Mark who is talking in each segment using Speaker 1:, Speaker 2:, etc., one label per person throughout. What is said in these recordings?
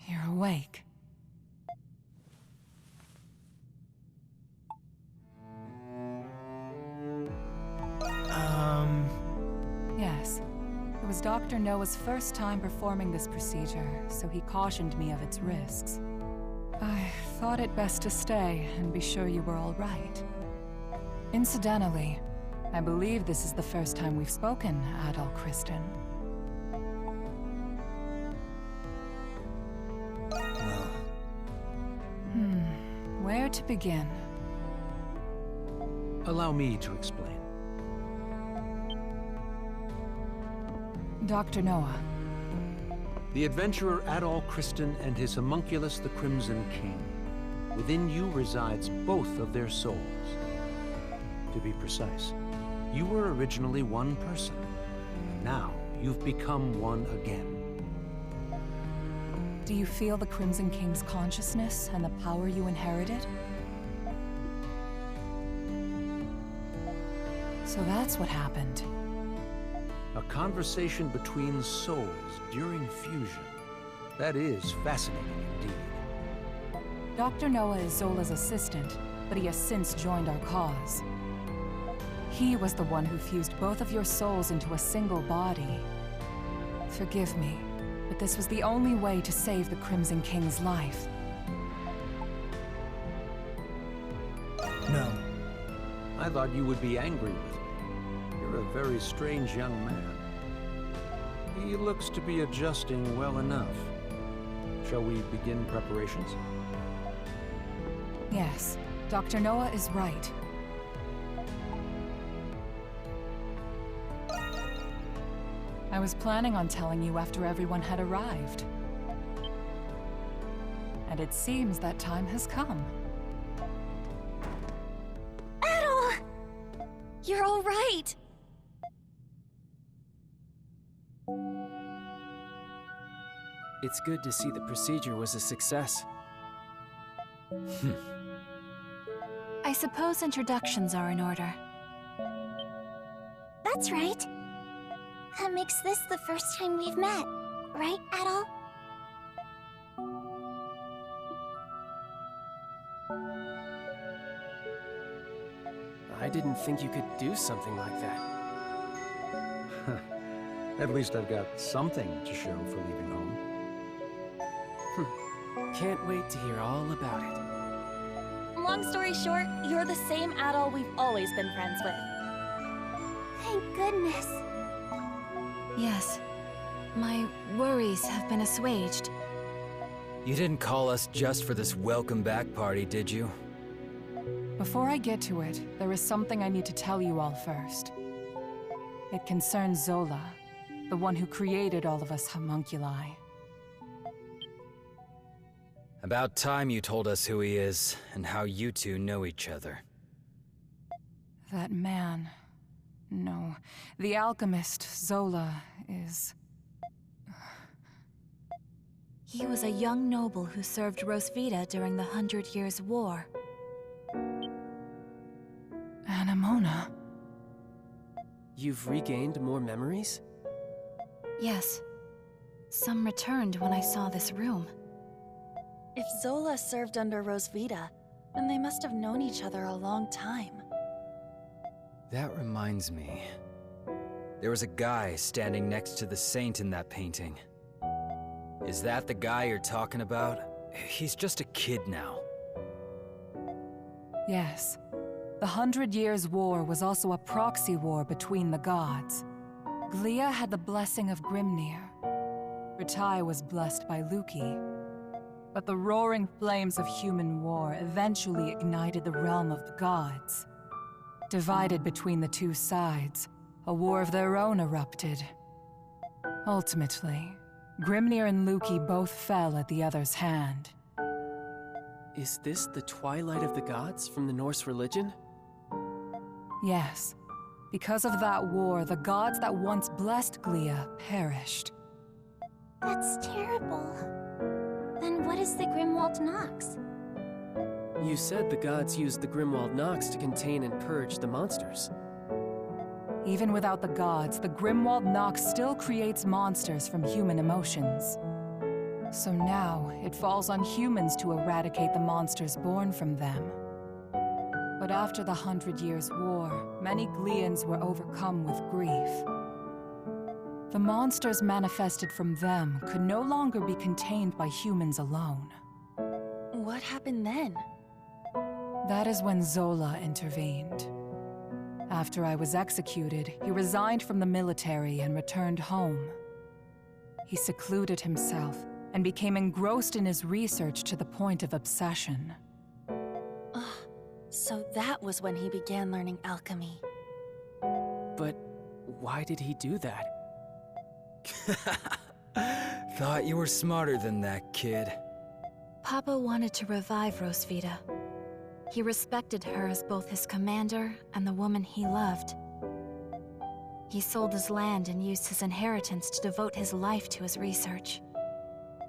Speaker 1: You're awake. Yes. It was Dr. Noah's first time performing this procedure, so he cautioned me of its risks. I thought it best to stay and be sure you were all right. Incidentally, I believe this is the first time we've spoken, Adol Kristen.
Speaker 2: Well...
Speaker 1: Where to begin?
Speaker 3: Allow me to explain.
Speaker 1: Dr. Noah.
Speaker 3: The adventurer Adol Kristen and his homunculus, the Crimson King. Within you resides both of their souls. To be precise, you were originally one person. Now, you've become one again.
Speaker 1: Do you feel the Crimson King's consciousness and the power you inherited? So that's what happened.
Speaker 3: A conversation between souls during fusion. That is fascinating indeed.
Speaker 1: Dr. Noah is Zola's assistant, but he has since joined our cause. He was the one who fused both of your souls into a single body. Forgive me, but this was the only way to save the Crimson King's life.
Speaker 2: No.
Speaker 3: I thought you would be angry with me. You're a very strange young man. He looks to be adjusting well enough. Shall we begin preparations?
Speaker 1: Yes, Dr. Noah is right. I was planning on telling you after everyone had arrived. And it seems that time has come.
Speaker 4: Adol! You're all right!
Speaker 5: It's good to see the procedure was a success.
Speaker 4: I suppose introductions are in order. That's right. That makes this the first time we've met, right, Adol?
Speaker 5: I didn't think you could do something like that.
Speaker 3: At least I've got something to show for leaving home.
Speaker 5: Can't wait to hear all about it.
Speaker 6: Long story short, you're the same Adol we've always been friends with.
Speaker 4: Thank goodness.
Speaker 7: Yes. My worries have been assuaged.
Speaker 8: You didn't call us just for this welcome back party, did you?
Speaker 1: Before I get to it, there is something I need to tell you all first. It concerns Zola, the one who created all of us homunculi.
Speaker 8: About time you told us who he is, and how you two know each other.
Speaker 1: That man... No, the alchemist, Zola, is...
Speaker 7: He was a young noble who served Rosvita during the 100 Years' War.
Speaker 1: Anemona.
Speaker 5: You've regained more memories?
Speaker 7: Yes. Some returned when I saw this room.
Speaker 6: If Zola served under Rosvita, then they must have known each other a long time.
Speaker 8: That reminds me. There was a guy standing next to the saint in that painting. Is that the guy you're talking about? He's just a kid now.
Speaker 1: Yes. The 100 Years' War was also a proxy war between the gods. Glia had the blessing of Grimnir. Ratai was blessed by Luki. But the roaring flames of human war eventually ignited the realm of the gods. Divided between the two sides, a war of their own erupted. Ultimately, Grimnir and Luki both fell at the other's hand.
Speaker 5: Is this the Twilight of the Gods from the Norse religion?
Speaker 1: Yes. Because of that war, the gods that once blessed Glia perished.
Speaker 4: That's terrible. Then what is the Grimwald Nox?
Speaker 5: You said the gods used the Grimwald Nox to contain and purge the monsters.
Speaker 1: Even without the gods, the Grimwald Nox still creates monsters from human emotions. So now, it falls on humans to eradicate the monsters born from them. But after the 100 Years' War, many Gleans were overcome with grief. The monsters manifested from them could no longer be contained by humans alone.
Speaker 6: What happened then?
Speaker 1: That is when Zola intervened. After I was executed, he resigned from the military and returned home. He secluded himself and became engrossed in his research to the point of obsession.
Speaker 6: So that was when he began learning alchemy.
Speaker 5: But why did he do that?
Speaker 8: Thought you were smarter than that, kid.
Speaker 7: Papa wanted to revive Rosvita. He respected her as both his commander and the woman he loved. He sold his land and used his inheritance to devote his life to his research.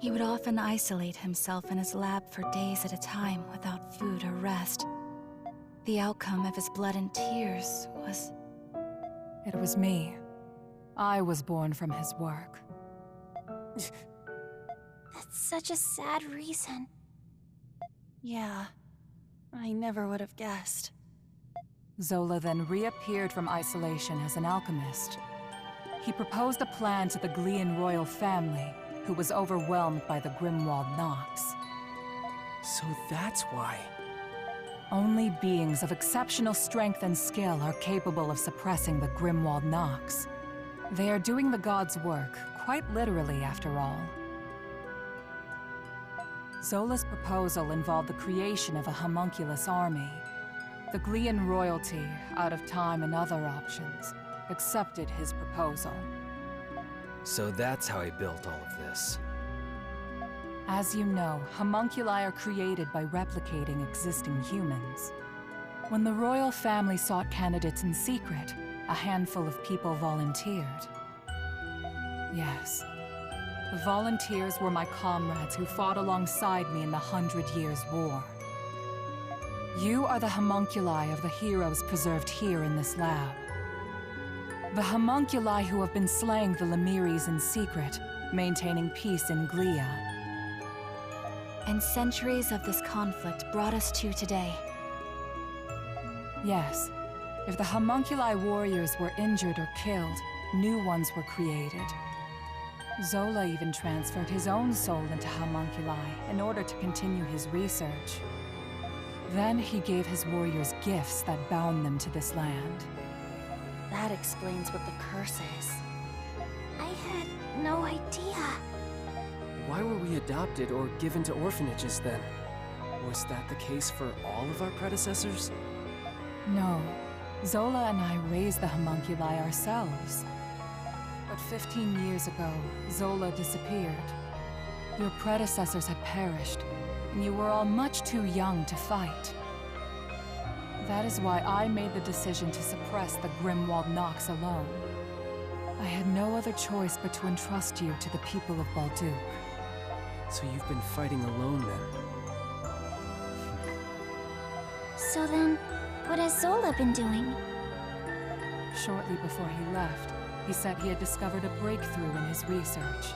Speaker 7: He would often isolate himself in his lab for days at a time without food or rest. The outcome of his blood and tears was...
Speaker 1: It was me. I was born from his work.
Speaker 4: That's such a sad reason.
Speaker 6: Yeah, I never would have guessed.
Speaker 1: Zola then reappeared from isolation as an alchemist. He proposed a plan to the Glean royal family, who was overwhelmed by the Grimwald Nox.
Speaker 5: So that's why.
Speaker 1: Only beings of exceptional strength and skill are capable of suppressing the Grimwald Nox. They are doing the gods' work, quite literally after all. Zola's proposal involved the creation of a homunculus army. The Glean royalty, out of time and other options, accepted his proposal.
Speaker 8: So that's how he built all of this.
Speaker 1: As you know, homunculi are created by replicating existing humans. When the royal family sought candidates in secret, a handful of people volunteered. Yes. The volunteers were my comrades who fought alongside me in the 100 Years' War. You are the homunculi of the heroes preserved here in this lab. The homunculi who have been slaying the Lemiris in secret, maintaining peace in Glia.
Speaker 7: And centuries of this conflict brought us to today.
Speaker 1: Yes. If the homunculi warriors were injured or killed, new ones were created. Zola even transferred his own soul into homunculi in order to continue his research. Then he gave his warriors gifts that bound them to this land.
Speaker 6: That explains what the curse is.
Speaker 4: I had no idea.
Speaker 5: Why were we adopted or given to orphanages then? Was that the case for all of our predecessors?
Speaker 1: No. Zola and I raised the homunculi ourselves. But 15 years ago, Zola disappeared. Your predecessors had perished, and you were all much too young to fight. That is why I made the decision to suppress the Grimwald Nox alone. I had no other choice but to entrust you to the people of Balduq.
Speaker 5: So you've been fighting alone then?
Speaker 4: So then, what has Zola been doing?
Speaker 1: Shortly before he left, he said he had discovered a breakthrough in his research.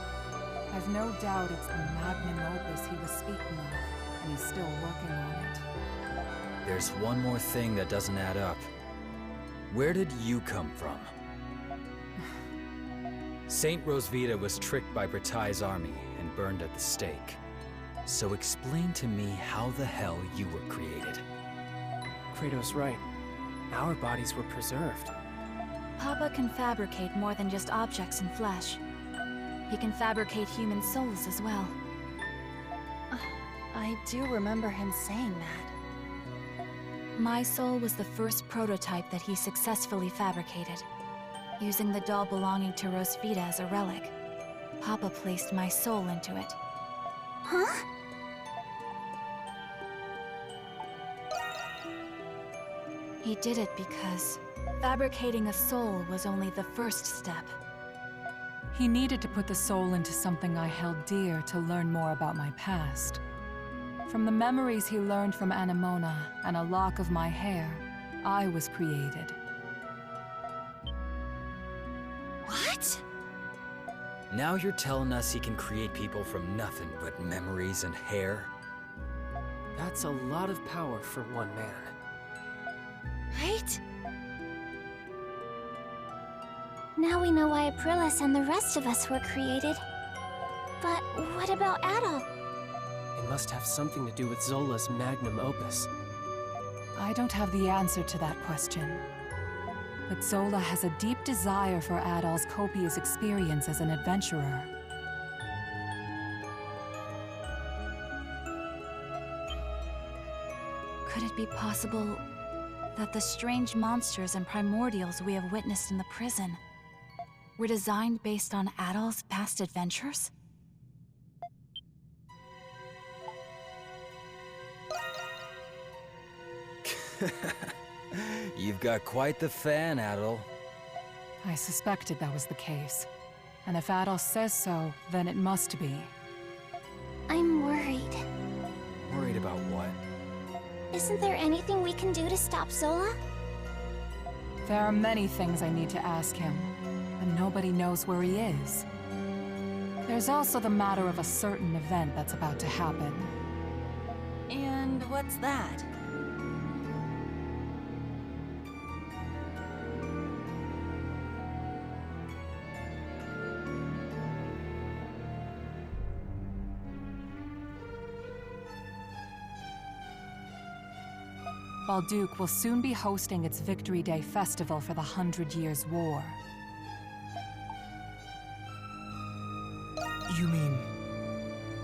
Speaker 1: I've no doubt it's the magnum opus he was speaking of, and he's still working on it.
Speaker 8: There's one more thing that doesn't add up. Where did you come from? Saint Rosvita was tricked by Bratai's army and burned at the stake. So explain to me how the hell you were created.
Speaker 5: Kratos' right. Our bodies were preserved.
Speaker 7: Papa can fabricate more than just objects and flesh. He can fabricate human souls as well.
Speaker 6: I do remember him saying that.
Speaker 7: My soul was the first prototype that he successfully fabricated. Using the doll belonging to Rosvita as a relic, Papa placed my soul into it.
Speaker 4: Huh?
Speaker 7: He did it because fabricating a soul was only the first step.
Speaker 1: He needed to put the soul into something I held dear to learn more about my past. From the memories he learned from Anemona and a lock of my hair, I was created.
Speaker 4: What?
Speaker 8: Now you're telling us he can create people from nothing but memories and hair?
Speaker 5: That's a lot of power for one man.
Speaker 4: Right? Now we know why Aprilis and the rest of us were created. But what about Adol?
Speaker 5: It must have something to do with Zola's magnum opus.
Speaker 1: I don't have the answer to that question. But Zola has a deep desire for Adol's copious experience as an adventurer.
Speaker 7: Could it be possible that the strange monsters and primordials we have witnessed in the prison were designed based on Adol's past adventures?
Speaker 8: You've got quite the fan, Adol.
Speaker 1: I suspected that was the case. And if Adol says so, then it must be.
Speaker 4: I'm worried.
Speaker 8: Worried about what?
Speaker 4: Isn't there anything we can do to stop Zola?
Speaker 1: There are many things I need to ask him, and nobody knows where he is. There's also the matter of a certain event that's about to happen.
Speaker 6: And what's that?
Speaker 1: Balduke will soon be hosting its Victory Day festival for the 100 Years' War.
Speaker 5: You mean...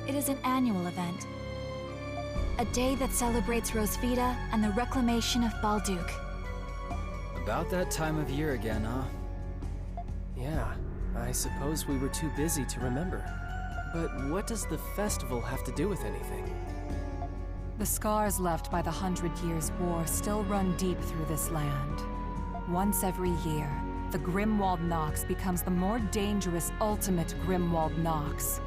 Speaker 7: It is an annual event. A day that celebrates Rosvita and the reclamation of Balduke.
Speaker 8: About that time of year again, huh?
Speaker 5: Yeah, I suppose we were too busy to remember. But what does the festival have to do with anything?
Speaker 1: The scars left by the 100 Years' War still run deep through this land. Once every year, the Grimwald Nox becomes the more dangerous ultimate Grimwald Nox.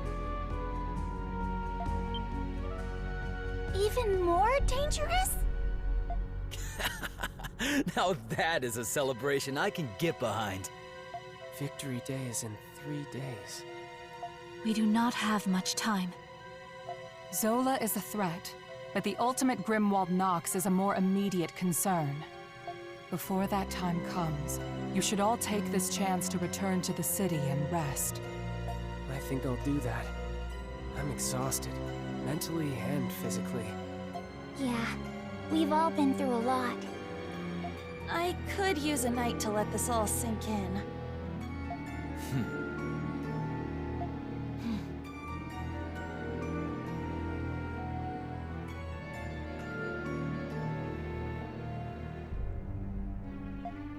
Speaker 4: Even more dangerous?
Speaker 8: Now that is a celebration I can get behind.
Speaker 5: Victory Day is in 3 days.
Speaker 7: We do not have much time.
Speaker 1: Zola is a threat, but the ultimate Grimwald Nox is a more immediate concern. Before that time comes, you should all take this chance to return to the city and rest.
Speaker 5: I think I'll do that. I'm exhausted, mentally and physically.
Speaker 4: Yeah, we've all been through a lot.
Speaker 6: I could use a night to let this all sink in.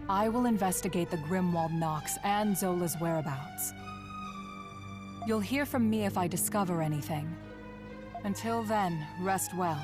Speaker 1: I will investigate the Grimwald Nox and Zola's whereabouts. You'll hear from me if I discover anything. Until then, rest well.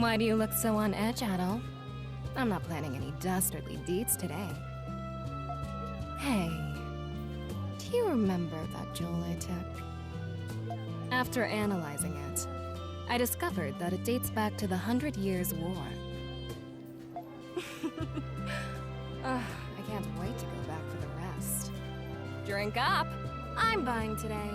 Speaker 7: Why do you look so on edge, Adol? I'm not planning any dastardly deeds today. Hey, do you remember that jewel I took? After analyzing it, I discovered that it dates back to the 100 Years' War. I can't wait to go back for the rest. Drink up! I'm buying today.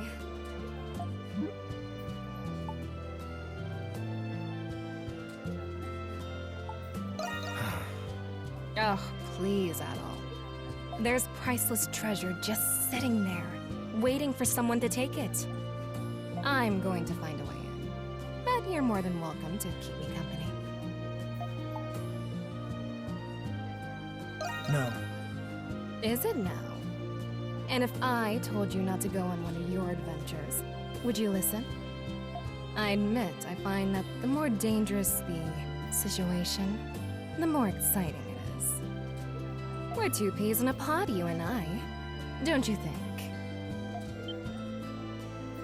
Speaker 7: Oh, please, Adol. There's priceless treasure just sitting there, waiting for someone to take it. I'm going to find a way in, but you're more than welcome to keep me company.
Speaker 2: No.
Speaker 7: Is it now? And if I told you not to go on one of your adventures, would you listen? I admit I find that the more dangerous the situation, the more exciting it is. We're two peas in a pod, you and I. Don't you think?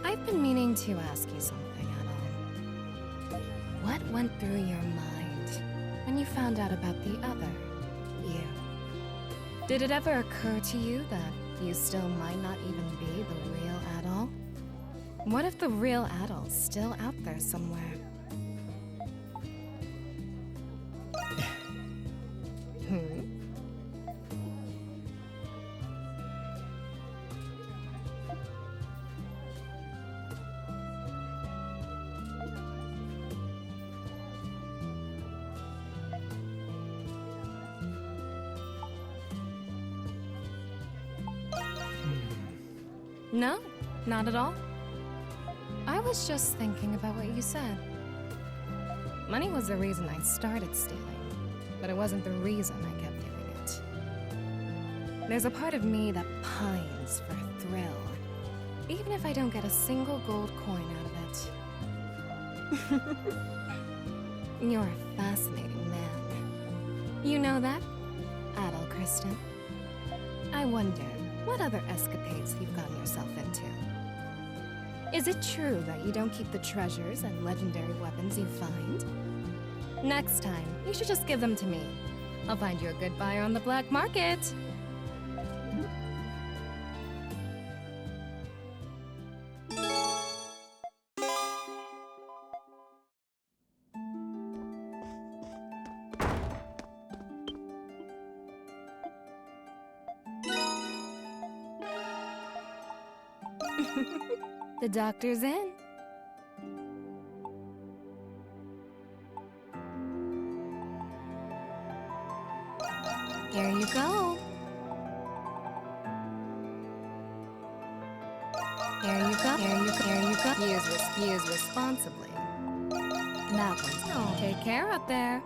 Speaker 7: I've been meaning to ask you something, Adol. What went through your mind when you found out about the other you? Did it ever occur to you that you still might not even be the real Adol? What if the real Adol's still out there somewhere? No, not at all. I was just thinking about what you said. Money was the reason I started stealing, but it wasn't the reason I kept doing it. There's a part of me that pines for a thrill, even if I don't get a single gold coin out of it. You're a fascinating man. You know that, Adol Kristen? I wonder what other escapades you've gotten yourself into. Is it true that you don't keep the treasures and legendary weapons you find? Next time, you should just give them to me. I'll find you a good buyer on the black market. The doctor's in. Here you go. Here you go. Here you go. Use responsibly. That one's oh, take care up there.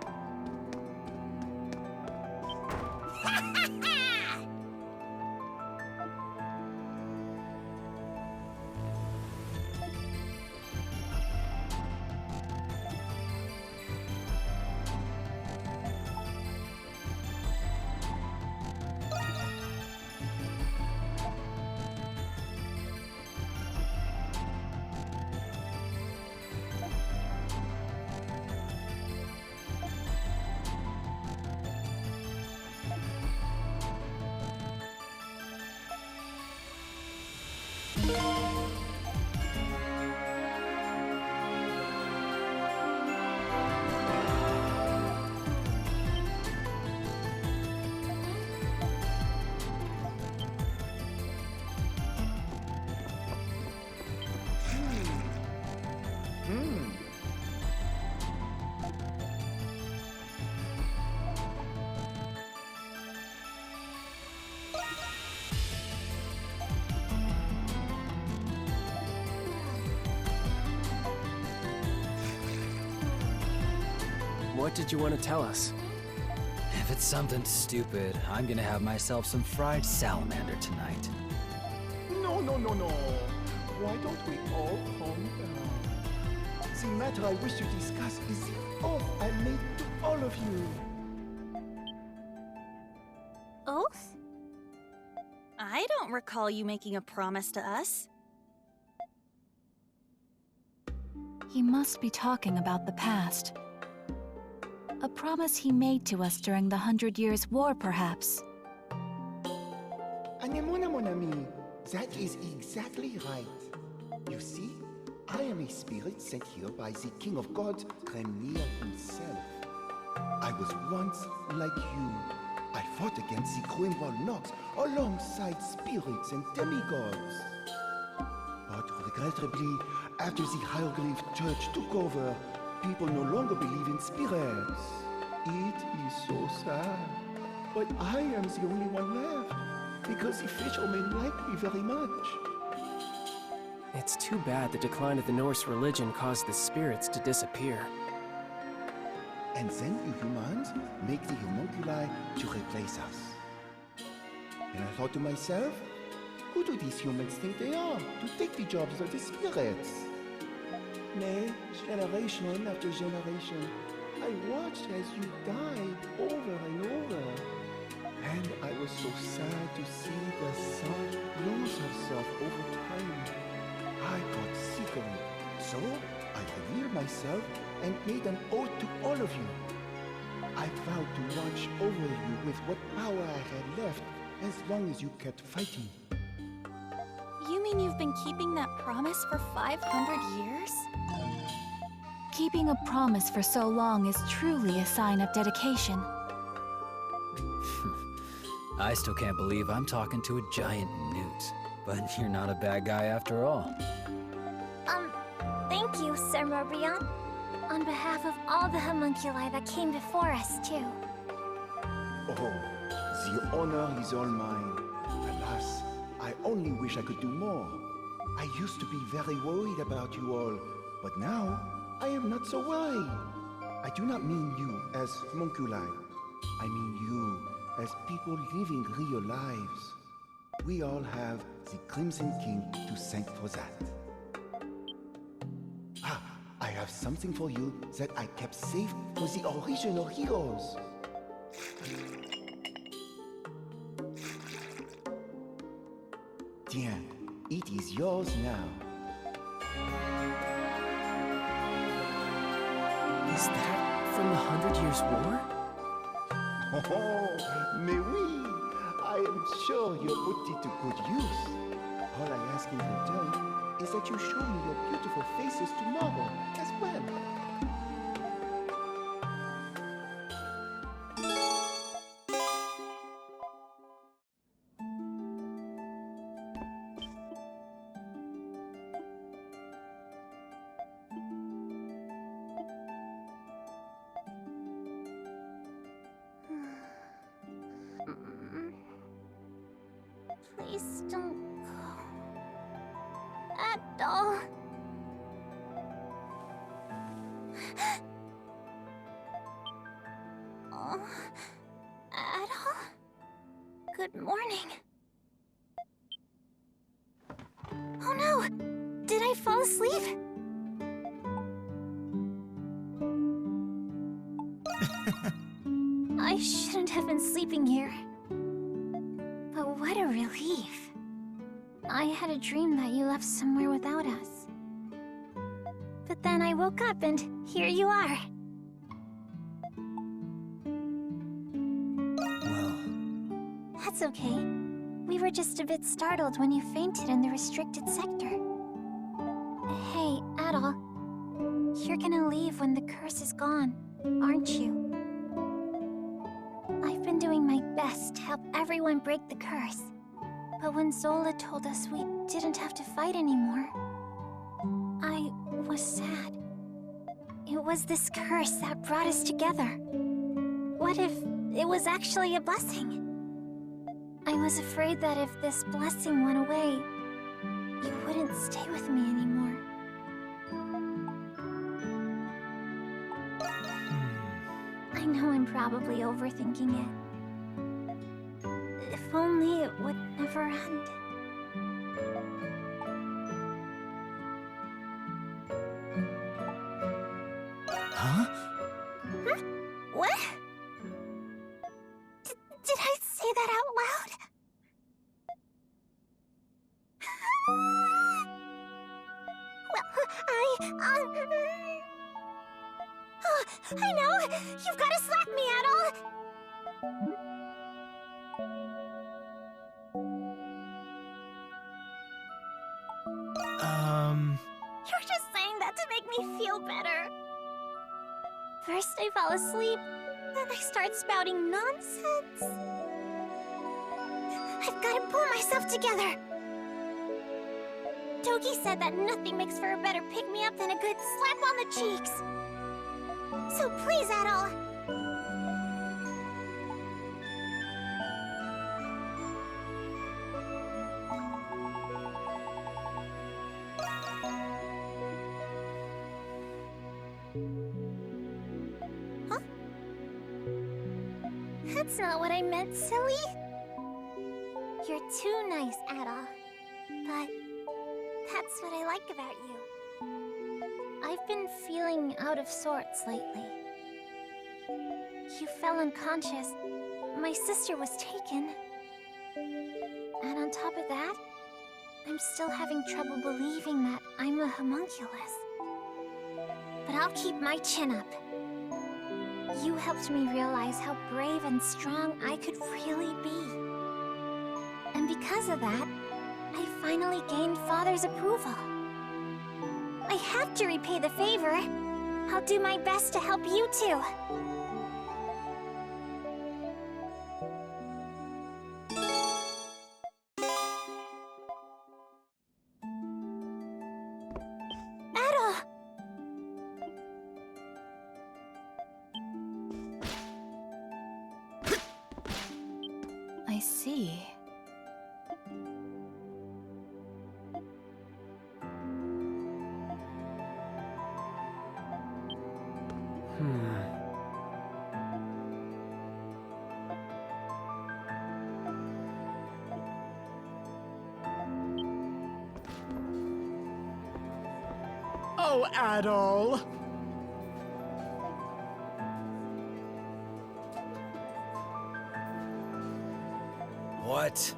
Speaker 5: What did you want to tell us?
Speaker 8: If it's something stupid, I'm gonna have myself some fried salamander tonight.
Speaker 2: No. Why don't we all calm down? The matter I wish to discuss is the oath I made to all of you.
Speaker 6: Oath? I don't recall you making a promise to us.
Speaker 7: He must be talking about the past. A promise he made to us during the 100 Years' War, perhaps.
Speaker 2: Anemona, mon ami. That is exactly right. You see, I am a spirit sent here by the King of Gods, Grimnir himself. I was once like you. I fought against the Monstrum Nox alongside spirits and demigods. But regrettably, after the Hieroglyph Church took over, people no longer believe in spirits. It is so sad. But I am the only one left, because the fishermen like me very much.
Speaker 5: It's too bad the decline of the Norse religion caused the spirits to disappear.
Speaker 2: And then you humans make the homunculi to replace us. And I thought to myself, who do these humans think they are to take the jobs of the spirits? Nay, generation after generation, I watched as you died over and over. And I was so sad to see the sun lose herself over time. I got sick of it, so I revealed myself and made an oath to all of you. I vowed to watch over you with what power I had left as long as you kept fighting.
Speaker 6: You mean you've been keeping that promise for 500 years?
Speaker 7: Keeping a promise for so long is truly a sign of dedication.
Speaker 8: I still can't believe I'm talking to a giant newt. But you're not a bad guy after all.
Speaker 4: Thank you, Sir Morbihan. On behalf of all the homunculi that came before us, too.
Speaker 2: Oh, the honor is all mine. Alas, I only wish I could do more. I used to be very worried about you all, but now I am not so worried. I do not mean you as homunculi. I mean you as people living real lives. We all have the Crimson King to thank for that. Ah, I have something for you that I kept safe for the original heroes. Tiens, it is yours now.
Speaker 5: Is that from the 100 Years' War?
Speaker 2: Oh, mais oui! I am sure you put it to good use. All I ask in return is that you show me your beautiful faces tomorrow as well.
Speaker 4: Please don't go. At all. Oh, at all? Good morning. Oh no! Did I fall asleep? I shouldn't have been sleeping here. But what a relief. I had a dream that you left somewhere without us. But then I woke up and here you are.
Speaker 8: Well,
Speaker 4: That's okay. We were just a bit startled when you fainted in the restricted sector. Hey, Adol. You're gonna leave when the curse is gone, aren't you? I've been doing my best to help everyone break the curse. But when Zola told us we didn't have to fight anymore, I was sad. It was this curse that brought us together. What if it was actually a blessing? I was afraid that if this blessing went away, you wouldn't stay with me anymore. I know I'm probably overthinking it. If only it would never end.
Speaker 8: huh?
Speaker 4: Huh? What? Did I say that out loud? Well, I know! You've got to slap me, Adol! You're just saying that to make me feel better. First I fall asleep, then I start spouting nonsense. I've got to pull myself together. Toki said that nothing makes for a better pick-me-up than a good slap on the cheeks. So please, Adol. Huh? That's not what I meant, silly. You're too nice, Adol. But that's what I like about you. I've been feeling out of sorts lately. You fell unconscious. My sister was taken. And on top of that, I'm still having trouble believing that I'm a homunculus. But I'll keep my chin up. You helped me realize how brave and strong I could really be. And because of that, I finally gained Father's approval. I have to repay the favor. I'll do my best to help you two. Adol!
Speaker 1: I see.
Speaker 9: Oh, Adol!
Speaker 8: What?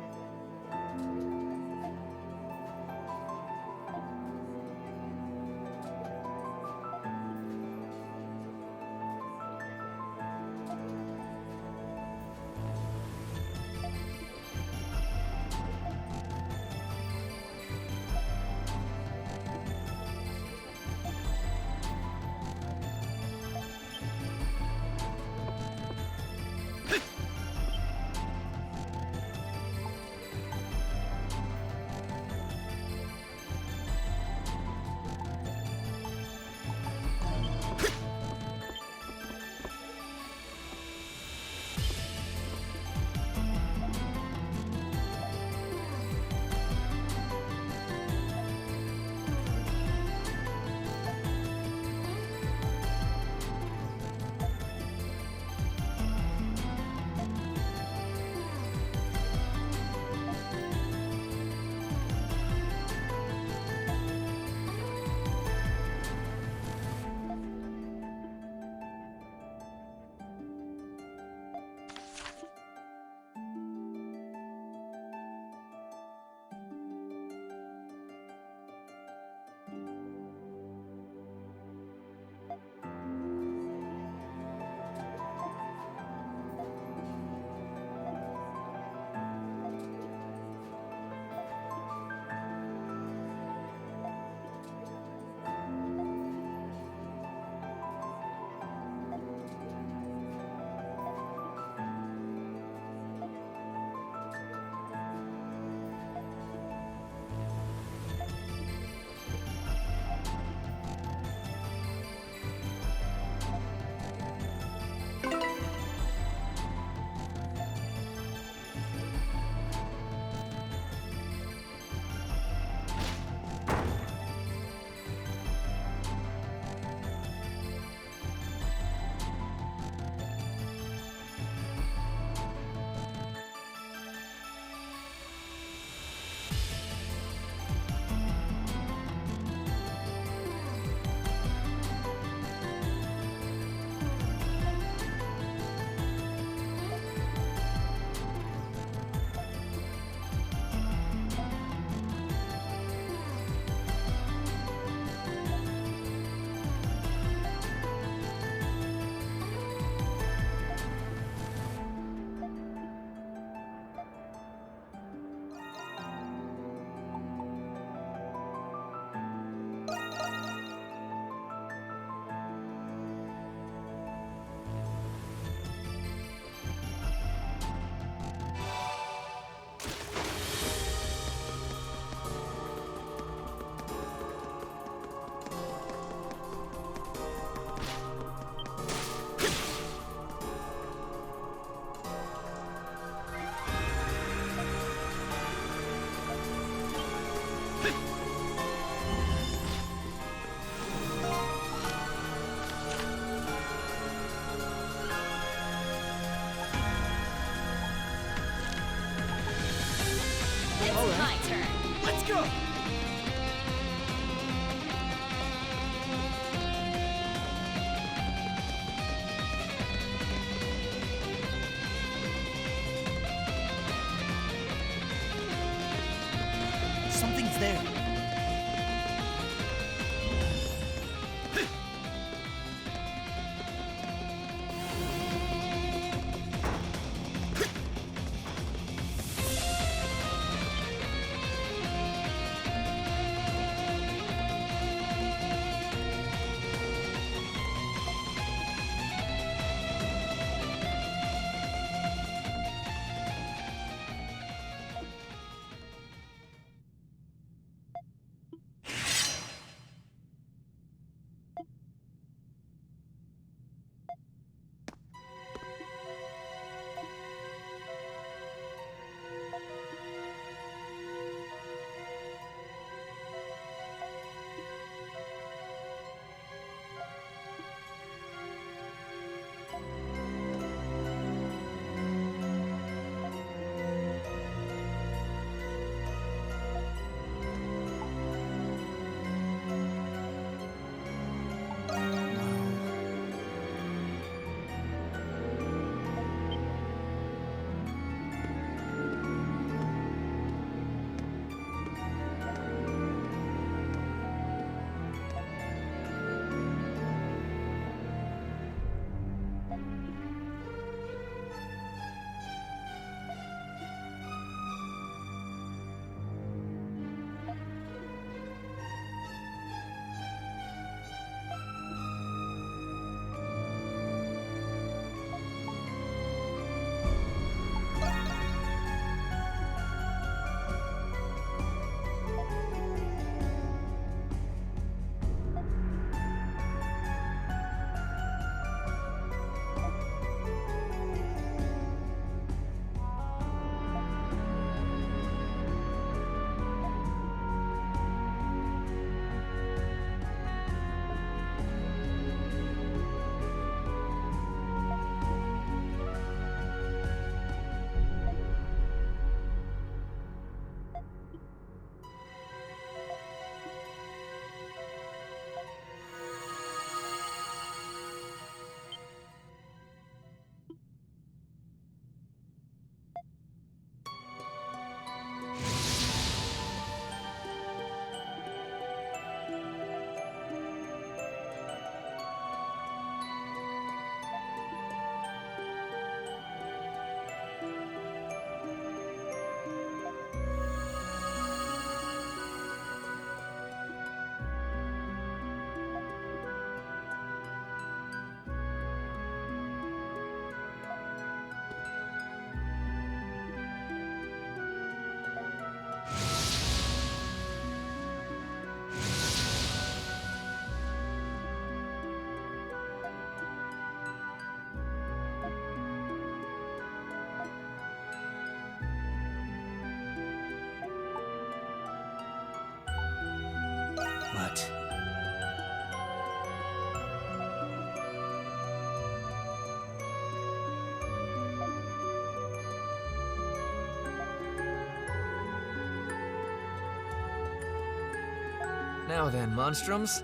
Speaker 5: Now then, Monstrums,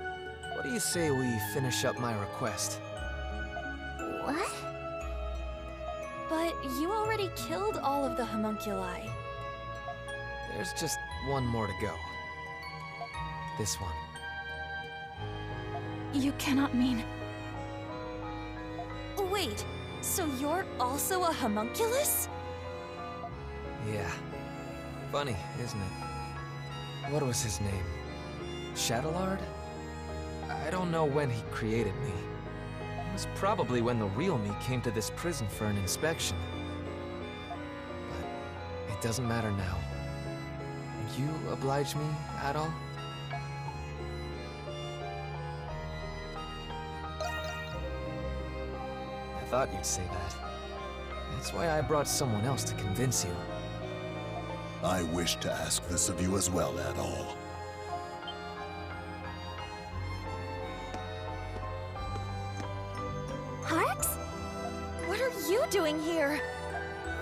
Speaker 5: what do you say we finish up my request?
Speaker 4: What?
Speaker 6: But you already killed all of the homunculi.
Speaker 5: There's just one more to go. This one.
Speaker 7: You cannot mean...
Speaker 6: Wait, so you're also a homunculus?
Speaker 5: Yeah. Funny, isn't it? What was his name? Shadowlord? I don't know when he created me. It was probably when the real me came to this prison for an inspection. But it doesn't matter now. Would you oblige me at all? I thought you'd say that. That's why I brought someone else to convince you.
Speaker 10: I wish to ask this of you as well, Adol.
Speaker 6: Parks? What are you doing here?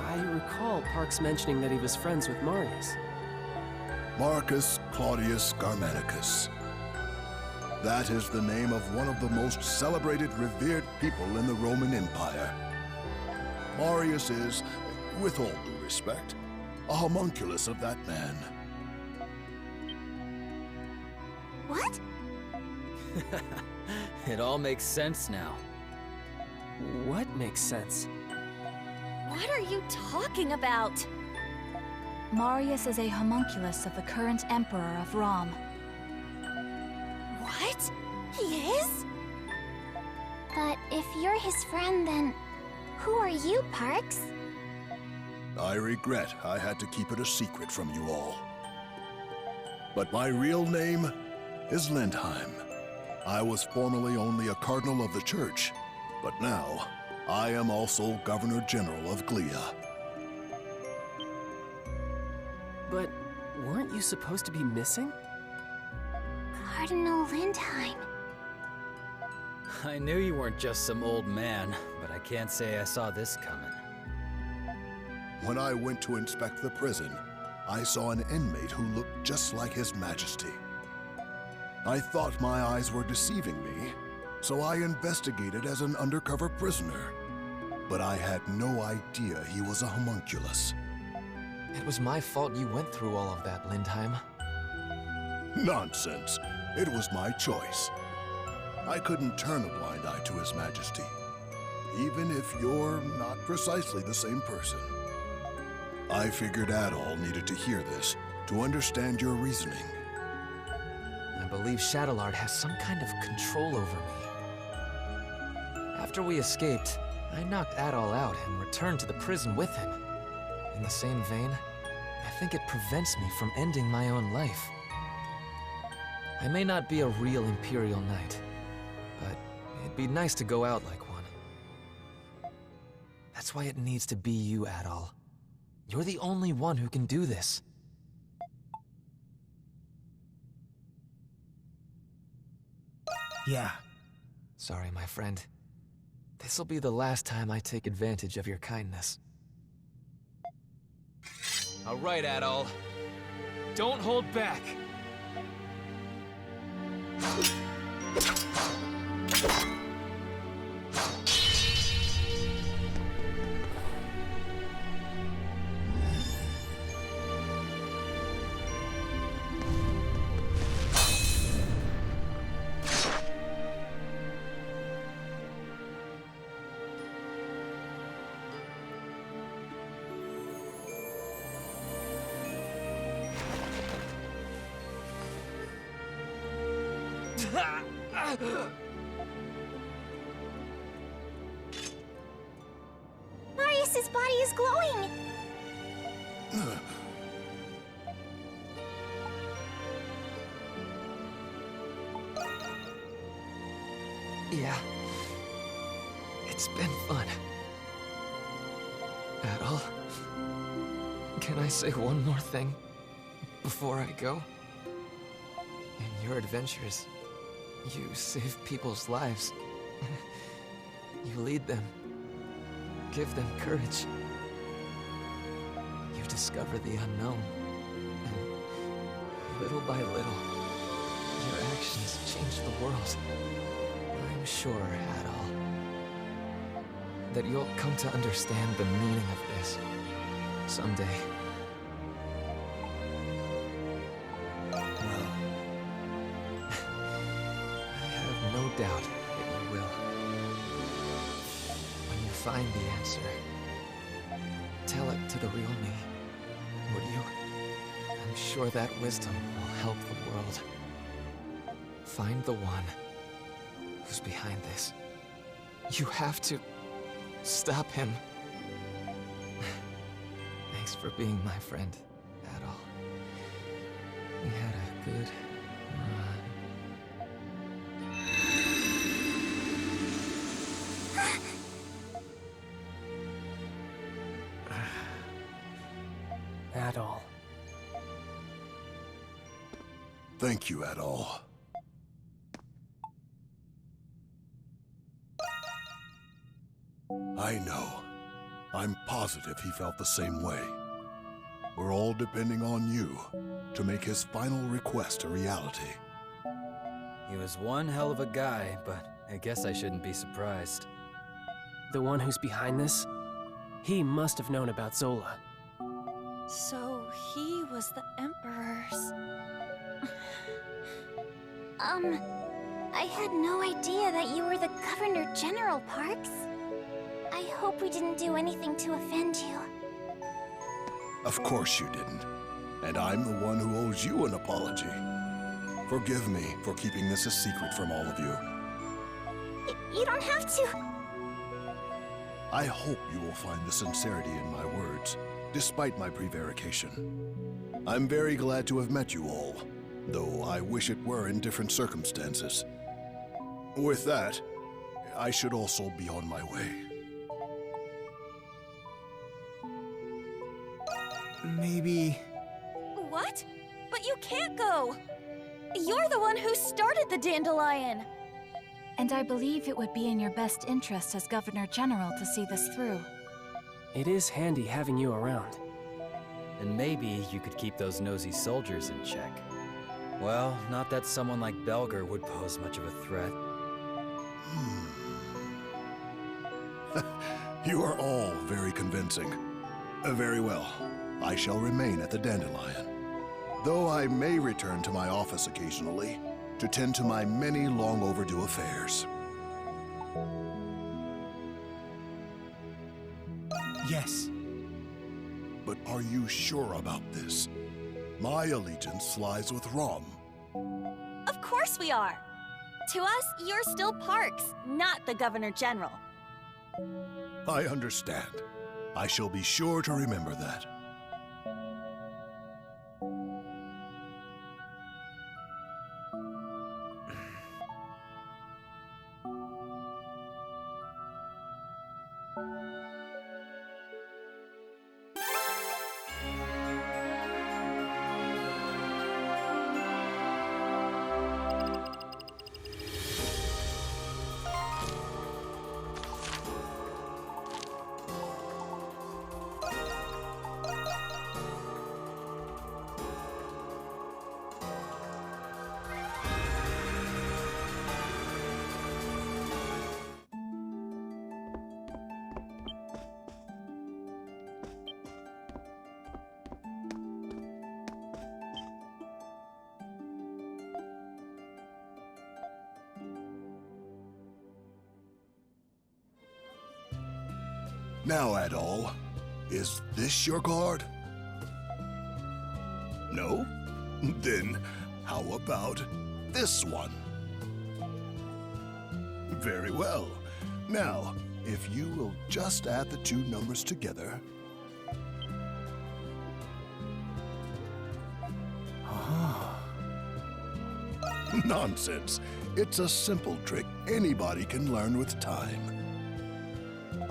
Speaker 5: I recall Parks mentioning that he was friends with Marius.
Speaker 10: Marcus Claudius Germanicus. That is the name of one of the most celebrated, revered people in the Roman Empire. Marius is, with all due respect, a homunculus of that man.
Speaker 4: What?
Speaker 8: It all makes sense now.
Speaker 5: What makes sense?
Speaker 6: What are you talking about?
Speaker 7: Marius is a homunculus of the current Emperor of Rom.
Speaker 6: What? He is?
Speaker 4: But if you're his friend, then who are you, Parks?
Speaker 10: I regret I had to keep it a secret from you all. But my real name is Lindheim. I was formerly only a cardinal of the church, but now I am also Governor General of Glea.
Speaker 5: But weren't you supposed to be missing?
Speaker 4: Cardinal Lindheim.
Speaker 8: I knew you weren't just some old man, but I can't say I saw this coming.
Speaker 10: When I went to inspect the prison, I saw an inmate who looked just like His Majesty. I thought my eyes were deceiving me, so I investigated as an undercover prisoner. But I had no idea he was a homunculus.
Speaker 5: It was my fault you went through all of that, Lindheim.
Speaker 10: Nonsense. It was my choice. I couldn't turn a blind eye to His Majesty, even if you're not precisely the same person. I figured Adol needed to hear this to understand your reasoning.
Speaker 5: I believe Shadowlord has some kind of control over me. After we escaped, I knocked Adol out and returned to the prison with him. In the same vein, I think it prevents me from ending my own life. I may not be a real Imperial Knight, but it'd be nice to go out like one. That's why it needs to be you, Adol. You're the only one who can do this.
Speaker 9: Yeah.
Speaker 5: Sorry, my friend. This'll be the last time I take advantage of your kindness. All right, Adol. Don't hold back.
Speaker 4: Marius's body is glowing!
Speaker 5: Yeah. It's been fun. Adol, can I say one more thing before I go? In your adventures, you save people's lives. You lead them. Give them courage. You discover the unknown. And little by little, Your actions changed the world. I'm sure, Adol, that you'll come to understand the meaning of this someday. Well, I have no doubt that you will. When you find the answer, tell it to the real me, would you? I'm sure that wisdom will help the world. Find the one who's behind this. You have to stop him. Thanks for being my friend, Adol. We had a good run.
Speaker 9: Adol.
Speaker 10: Thank you, Adol. I know. I'm positive he felt the same way. We're all depending on you to make his final request a reality.
Speaker 8: He was one hell of a guy, but I guess I shouldn't be surprised.
Speaker 9: The one who's behind this? He must have known about Zola.
Speaker 6: So he was the Emperor's...
Speaker 4: I had no idea that you were the Governor General, Parks. I hope we didn't do anything to offend you.
Speaker 10: Of course you didn't. And I'm the one who owes you an apology. Forgive me for keeping this a secret from all of you.
Speaker 4: You don't have to.
Speaker 10: I hope you will find the sincerity in my words, despite my prevarication. I'm very glad to have met you all, though I wish it were in different circumstances. With that, I should also be on my way.
Speaker 9: Maybe...
Speaker 6: What? But you can't go! You're the one who started the Dandelion!
Speaker 7: And I believe it would be in your best interest as Governor General to see this through.
Speaker 9: It is handy having you around.
Speaker 8: And maybe you could keep those nosy soldiers in check. Well, not that someone like Belger would pose much of a threat.
Speaker 10: You are all very convincing. Very well. I shall remain at the Dandelion, though I may return to my office occasionally to tend to my many long overdue affairs.
Speaker 9: Yes.
Speaker 10: But are you sure about this? My allegiance lies with Rom.
Speaker 6: Of course we are! To us, you're still Parks, not the Governor General.
Speaker 10: I understand. I shall be sure to remember that. Now, Adol, is this your card? No? Then how about this one? Very well. Now, if you will just add the two numbers together... Nonsense. It's a simple trick anybody can learn with time.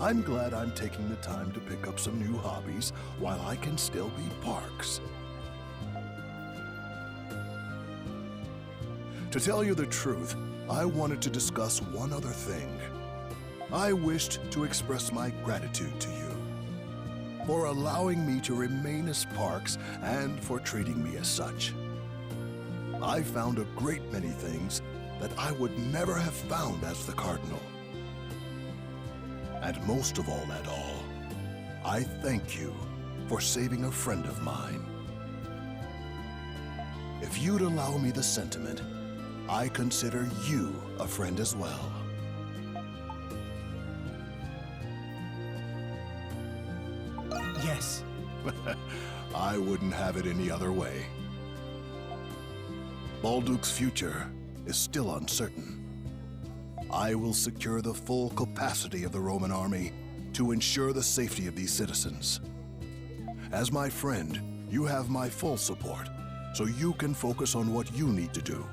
Speaker 10: I'm glad I'm taking the time to pick up some new hobbies while I can still be Parks. To tell you the truth, I wanted to discuss one other thing. I wished to express my gratitude to you for allowing me to remain as Parks and for treating me as such. I found a great many things that I would never have found as the Cardinal. And most of all, I thank you for saving a friend of mine. If you'd allow me the sentiment, I consider you a friend as well.
Speaker 9: Yes.
Speaker 10: I wouldn't have it any other way. Balduk's future is still uncertain. I will secure the full capacity of the Roman army to ensure the safety of these citizens. As my friend, you have my full support, so you can focus on what you need to do.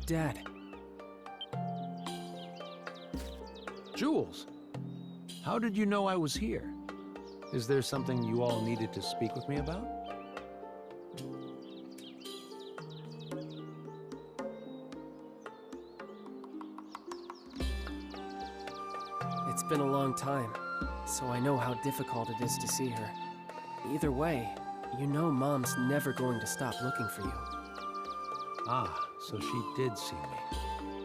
Speaker 9: Dad.
Speaker 3: Jules, how did you know I was here? Is there something you all needed to speak with me about?
Speaker 9: It's been a long time, so I know how difficult it is to see her. Either way, you know Mom's never going to stop looking for you.
Speaker 3: Ah, so she did see me.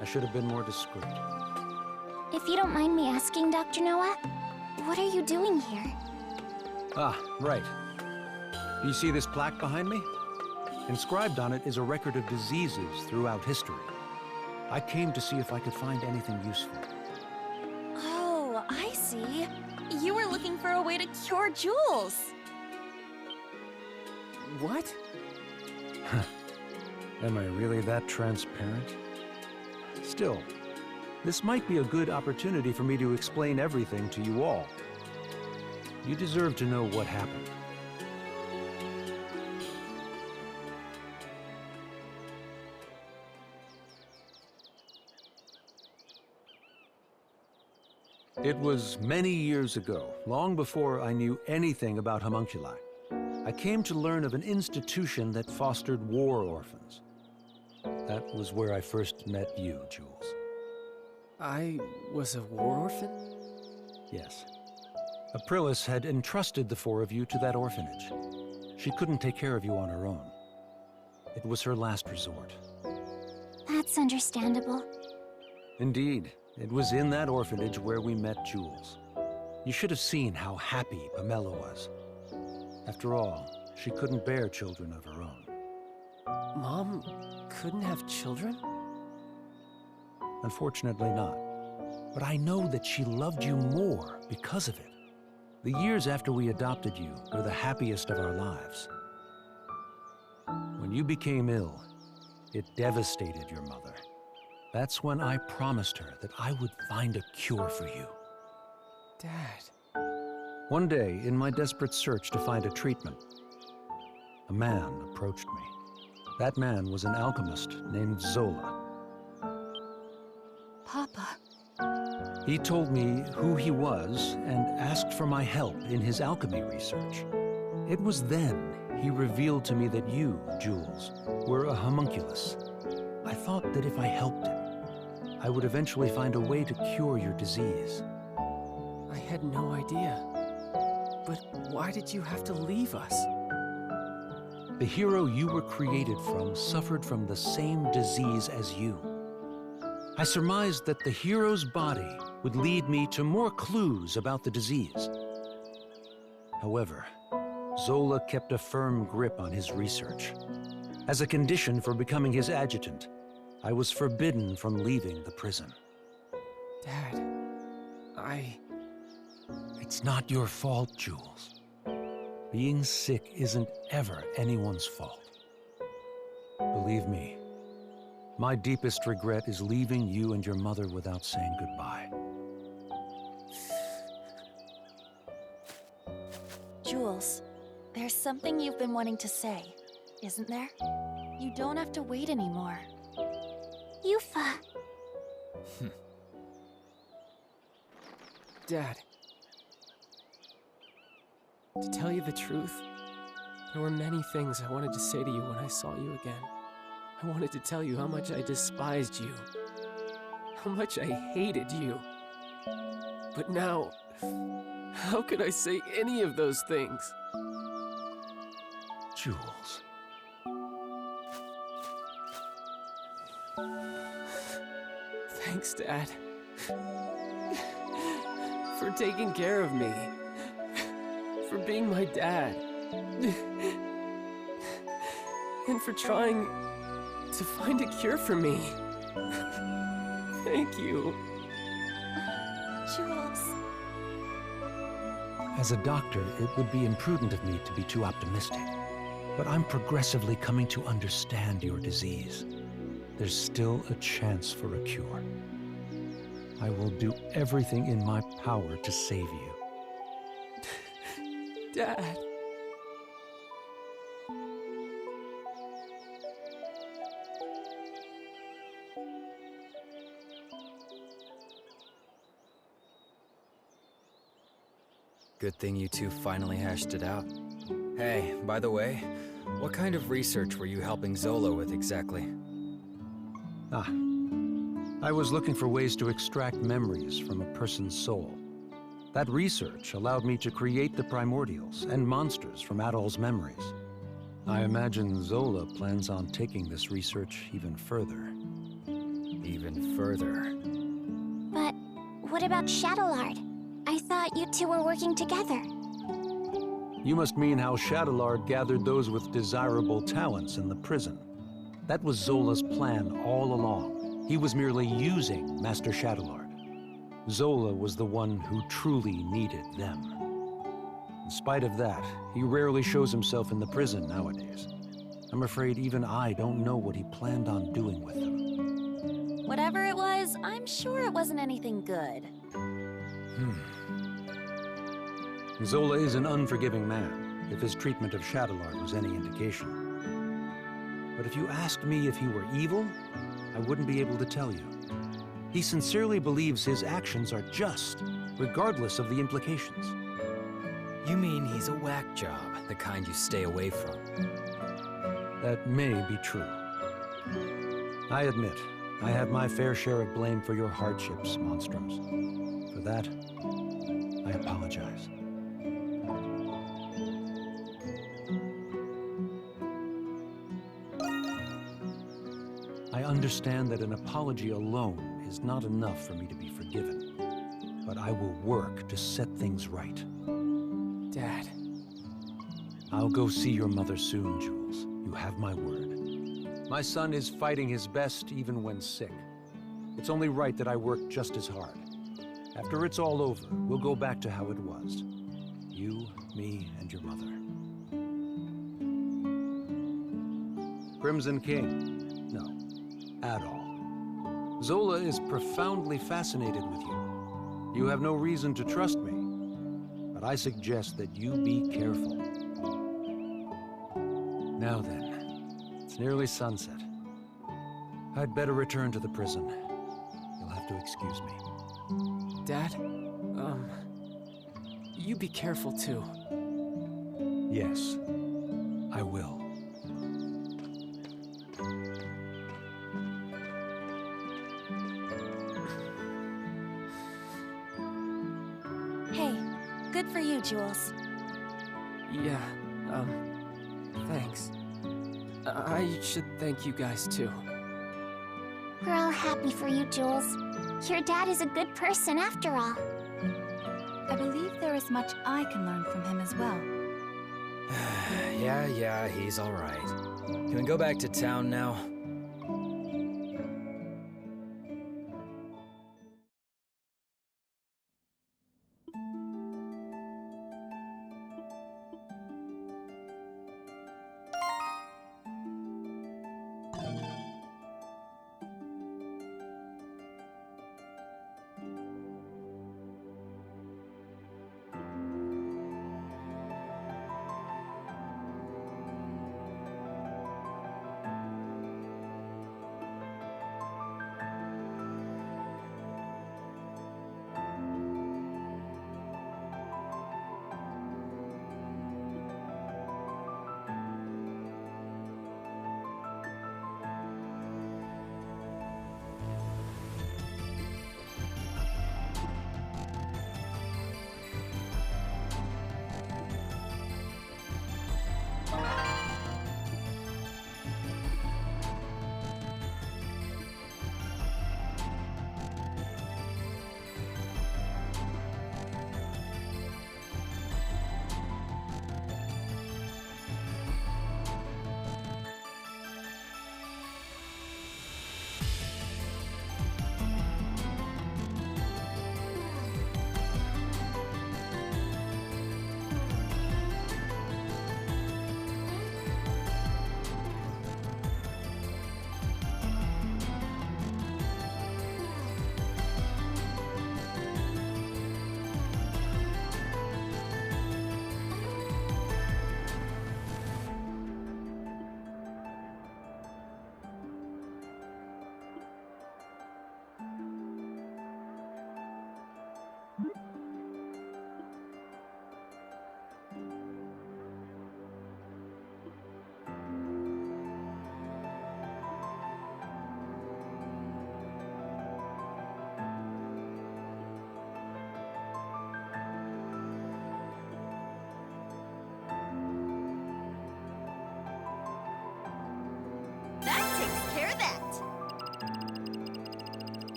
Speaker 3: I should have been more discreet.
Speaker 4: If you don't mind me asking, Dr. Noah, what are you doing here?
Speaker 3: Ah, right. Do you see this plaque behind me? Inscribed on it is a record of diseases throughout history. I came to see if I could find anything useful.
Speaker 6: Oh, I see. You were looking for a way to cure Jules.
Speaker 9: What?
Speaker 3: Am I really that transparent? Still, this might be a good opportunity for me to explain everything to you all. You deserve to know what happened. It was many years ago, long before I knew anything about homunculi. I came to learn of an institution that fostered war orphans. That was where I first met you, Jules.
Speaker 9: I was a war orphan?
Speaker 3: Yes. Aprilis had entrusted the four of you to that orphanage. She couldn't take care of you on her own. It was her last resort.
Speaker 4: That's understandable.
Speaker 3: Indeed, it was in that orphanage where we met Jules. You should have seen how happy Pamela was. After all, she couldn't bear children of her own.
Speaker 9: Mom couldn't have children?
Speaker 3: Unfortunately not. But I know that she loved you more because of it. The years after we adopted you were the happiest of our lives. When you became ill, it devastated your mother. That's when I promised her that I would find a cure for you.
Speaker 9: Dad.
Speaker 3: One day, in my desperate search to find a treatment, a man approached me. That man was an alchemist named Zola.
Speaker 7: Papa.
Speaker 3: He told me who he was and asked for my help in his alchemy research. It was then he revealed to me that you, Jules, were a homunculus. I thought that if I helped him, I would eventually find a way to cure your disease.
Speaker 9: I had no idea. But why did you have to leave us?
Speaker 3: The hero you were created from suffered from the same disease as you. I surmised that the hero's body would lead me to more clues about the disease. However, Zola kept a firm grip on his research. As a condition for becoming his adjutant, I was forbidden from leaving the prison.
Speaker 9: Dad,
Speaker 3: It's not your fault, Jules. Being sick isn't ever anyone's fault. Believe me, my deepest regret is leaving you and your mother without saying goodbye.
Speaker 6: Jules, there's something you've been wanting to say, isn't there? You don't have to wait anymore.
Speaker 4: Yufa.
Speaker 9: Dad. To tell you the truth, there were many things I wanted to say to you when I saw you again. I wanted to tell you how much I despised you, how much I hated you. But now, how could I say any of those things?
Speaker 3: Jules.
Speaker 9: Thanks, Dad. For taking care of me. For being my dad. And for trying to find a cure for me. Thank you.
Speaker 6: Jules.
Speaker 3: As a doctor, it would be imprudent of me to be too optimistic. But I'm progressively coming to understand your disease. There's still a chance for a cure. I will do everything in my power to save you.
Speaker 9: Dad.
Speaker 8: Good thing you two finally hashed it out. Hey, by the way, what kind of research were you helping Zola with exactly?
Speaker 3: I was looking for ways to extract memories from a person's soul. That research allowed me to create the primordials and monsters from Adol's memories. I imagine Zola plans on taking this research even further.
Speaker 8: Even further?
Speaker 4: But what about Shadowlard? I thought you two were working together.
Speaker 3: You must mean how Shadowlard gathered those with desirable talents in the prison. That was Zola's plan all along. He was merely using Master Shadowlard. Zola was the one who truly needed them. In spite of that, he rarely shows himself in the prison nowadays. I'm afraid even I don't know what he planned on doing with them.
Speaker 6: Whatever it was, I'm sure it wasn't anything good.
Speaker 3: Zola is an unforgiving man, if his treatment of Shadowlard was any indication. But if you asked me if he were evil, I wouldn't be able to tell you. He sincerely believes his actions are just, regardless of the implications.
Speaker 8: You mean he's a whack job, the kind you stay away from?
Speaker 3: That may be true. I admit, I have my fair share of blame for your hardships, Monstrums. For that, I apologize. I understand that an apology alone is not enough for me to be forgiven, but I will work to set things right.
Speaker 9: Dad.
Speaker 3: I'll go see your mother soon, Jules. You have my word. My son is fighting his best even when sick. It's only right that I work just as hard. After it's all over, we'll go back to how it was. You, me, and your mother. Crimson King. No. Adol. Zola is profoundly fascinated with you. You have no reason to trust me, but I suggest that you be careful. Now then, it's nearly sunset. I'd better return to the prison. You'll have to excuse me.
Speaker 9: Dad, you be careful too.
Speaker 3: Yes, I will.
Speaker 6: Hey, good for you, Jules.
Speaker 9: Yeah, thanks. I should thank you guys too.
Speaker 4: We're all happy for you, Jules. Your dad is a good person after all.
Speaker 7: I believe there is much I can learn from him as well.
Speaker 8: Yeah, he's all right. Can we go back to town now?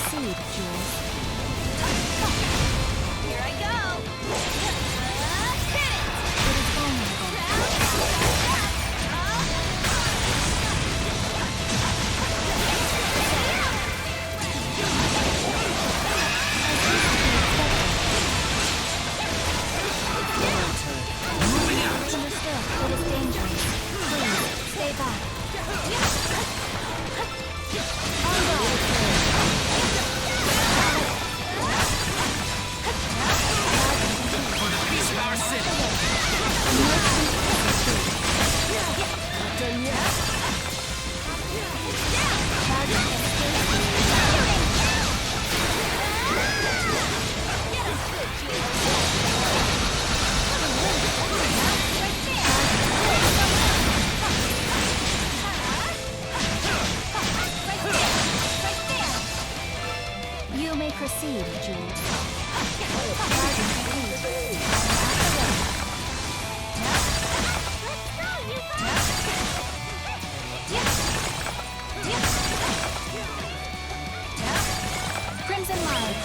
Speaker 7: proceed, Jules.
Speaker 6: Here I go! Hit it!
Speaker 7: It is vulnerable. Understood. It is dangerous. Please, stay back. On guard.
Speaker 9: Peace Power City!
Speaker 7: Done yet?
Speaker 4: You may proceed, Jules.
Speaker 7: Crimson Line.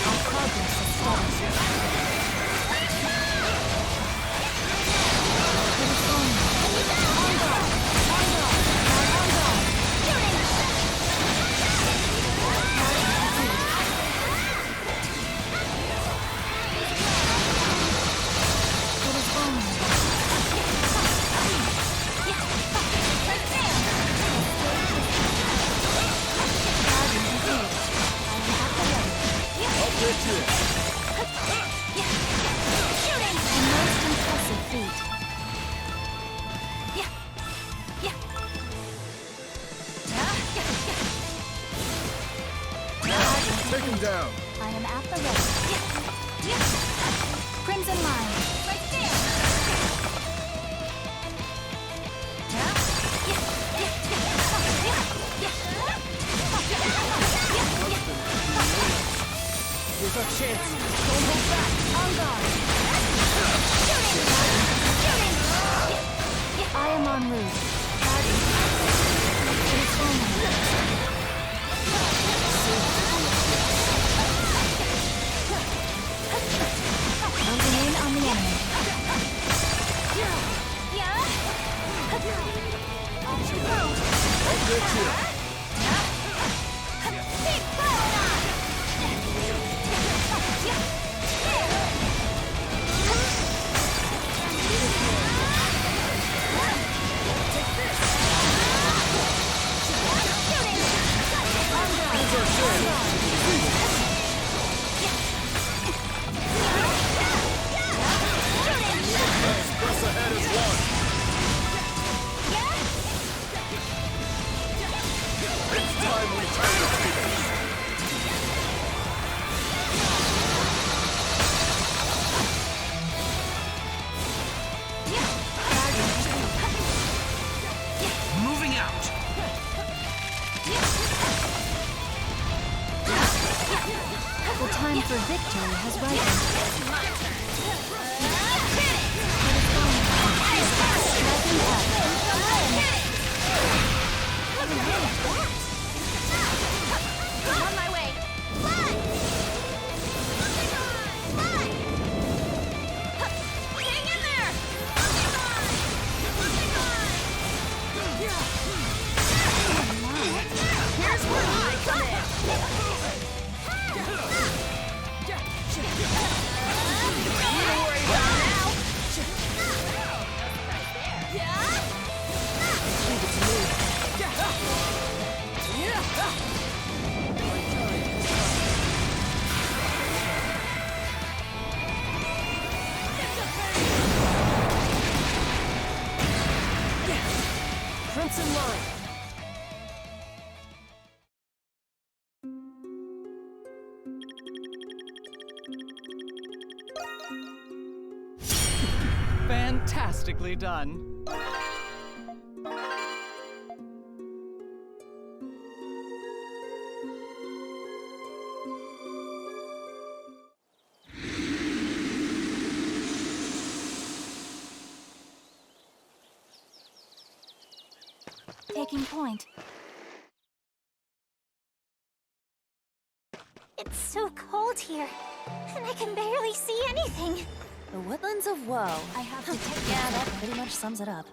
Speaker 7: Our progress is steady. It is vulnerable. On guard. On guard. On guard. It is vulnerable. A most impressive feat.
Speaker 10: Take him down.
Speaker 7: I am at the ready. Crimson Line.
Speaker 6: Right there!
Speaker 9: Here's our chance. Don't hold back.
Speaker 7: On guard. I am en route. It is vulnerable. Closing in on the enemy.
Speaker 6: Off you go!
Speaker 10: Up there too. Press ahead as one. It's time we turn the tables.
Speaker 9: Moving out!
Speaker 7: The time for victory has ripened.
Speaker 6: On my way! Hang in there! Here's where I come in! Don't worry about it now!
Speaker 9: Leave it to me. Crimson Line.
Speaker 11: Fantastically done.
Speaker 7: Taking point.
Speaker 4: It's so cold here, and I can barely see anything.
Speaker 6: The Woodlands of Woe.
Speaker 7: I have to take
Speaker 6: Yeah, that pretty much sums it up.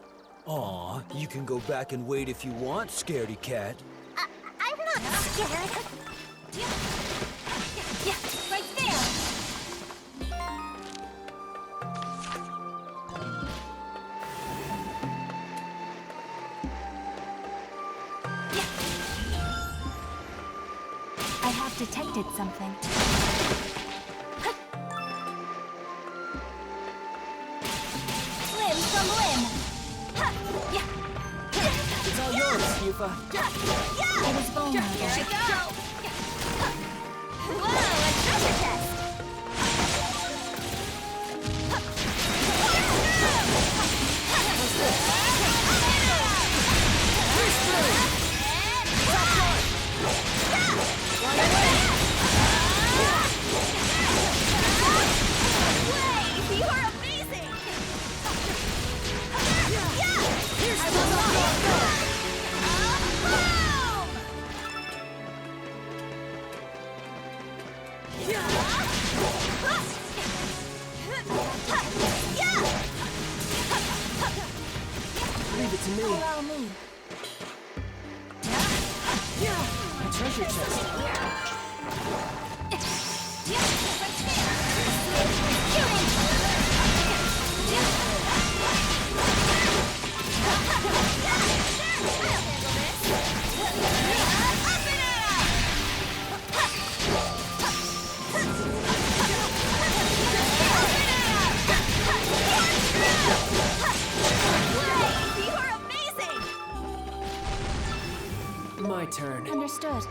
Speaker 12: Aw, you can go back and wait if you want, scaredy cat.
Speaker 4: I'm not scared.
Speaker 6: Yeah, right there!
Speaker 7: I have detected something.
Speaker 6: Limb from limb!
Speaker 9: It's all yours, Yufa.
Speaker 7: It is vulnerable.
Speaker 6: Here I go! Whoa, a treasure chest! Wait, you are amazing!
Speaker 9: Leave it to me.
Speaker 7: Allow me.
Speaker 9: A treasure chest.
Speaker 6: You are amazing!
Speaker 9: My turn.
Speaker 7: Understood.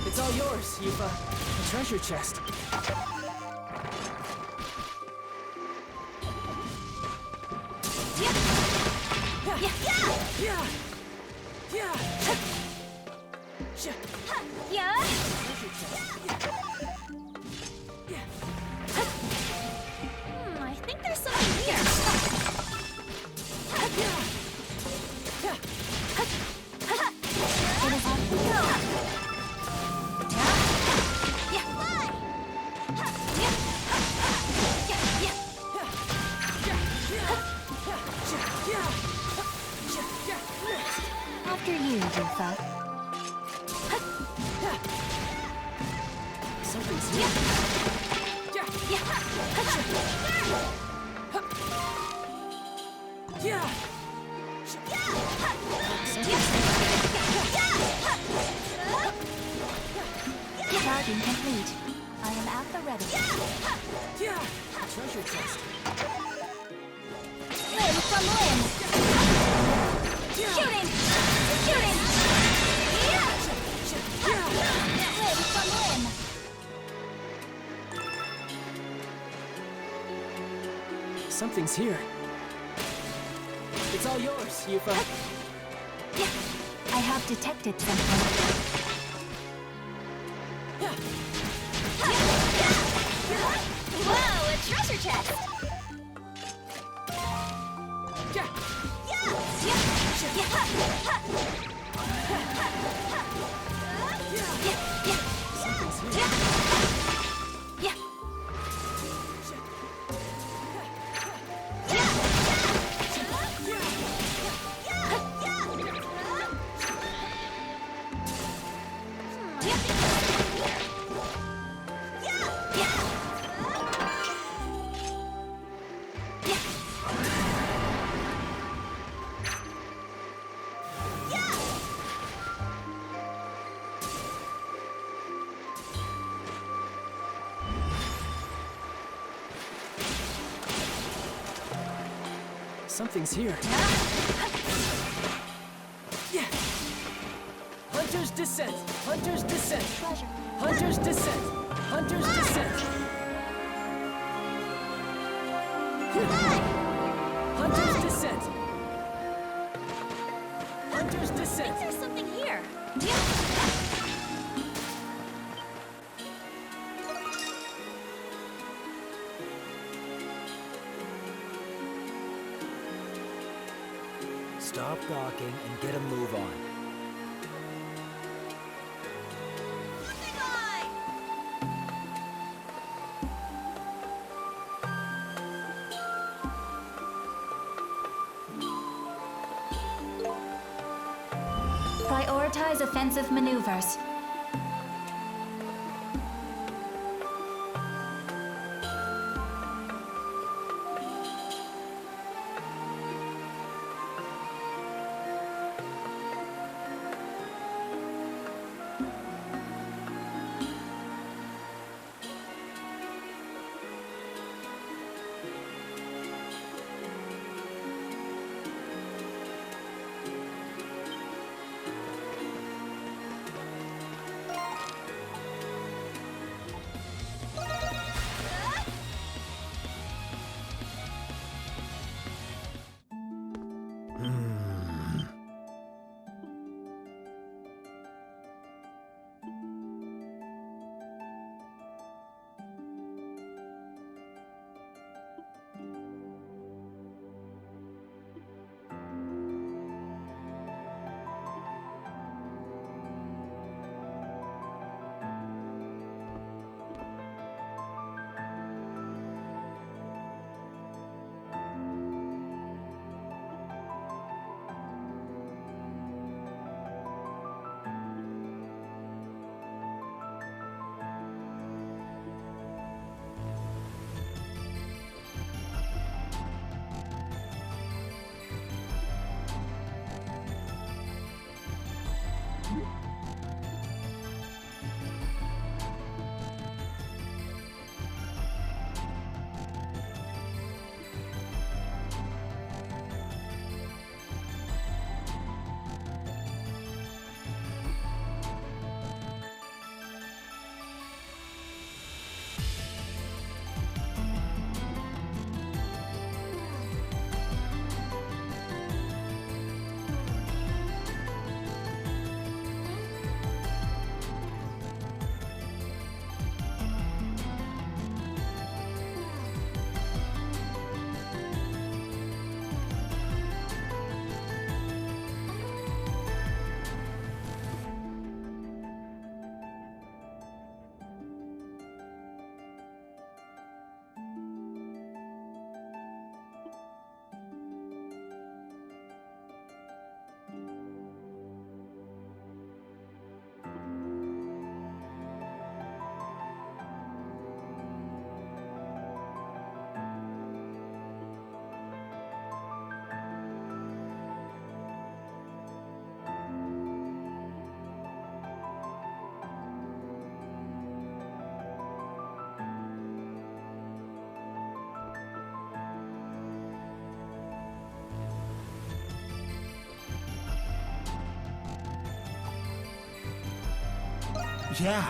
Speaker 9: It's all yours, Yufa. A treasure chest.
Speaker 6: I think there's something here.
Speaker 7: It is on. After you, Yufa.
Speaker 9: Something's here.
Speaker 7: Charging complete. I am at the ready.
Speaker 9: A treasure chest.
Speaker 6: Limb from limb. Shooting! Shooting! Limb from limb.
Speaker 9: Something's here. It's all yours, Yufa.
Speaker 7: I have detected something.
Speaker 6: Whoa, a treasure chest!
Speaker 9: Something's here. Hunter's Descent! Hunter's Descent!
Speaker 7: Treasure.
Speaker 9: Hunter's Descent! Hunter's Descent! Hunter's Descent! Hunter's
Speaker 6: I think
Speaker 9: Descent!
Speaker 6: there's something here.
Speaker 12: Stop gawking and get a move on.
Speaker 4: Prioritize offensive maneuvers.
Speaker 2: Yeah.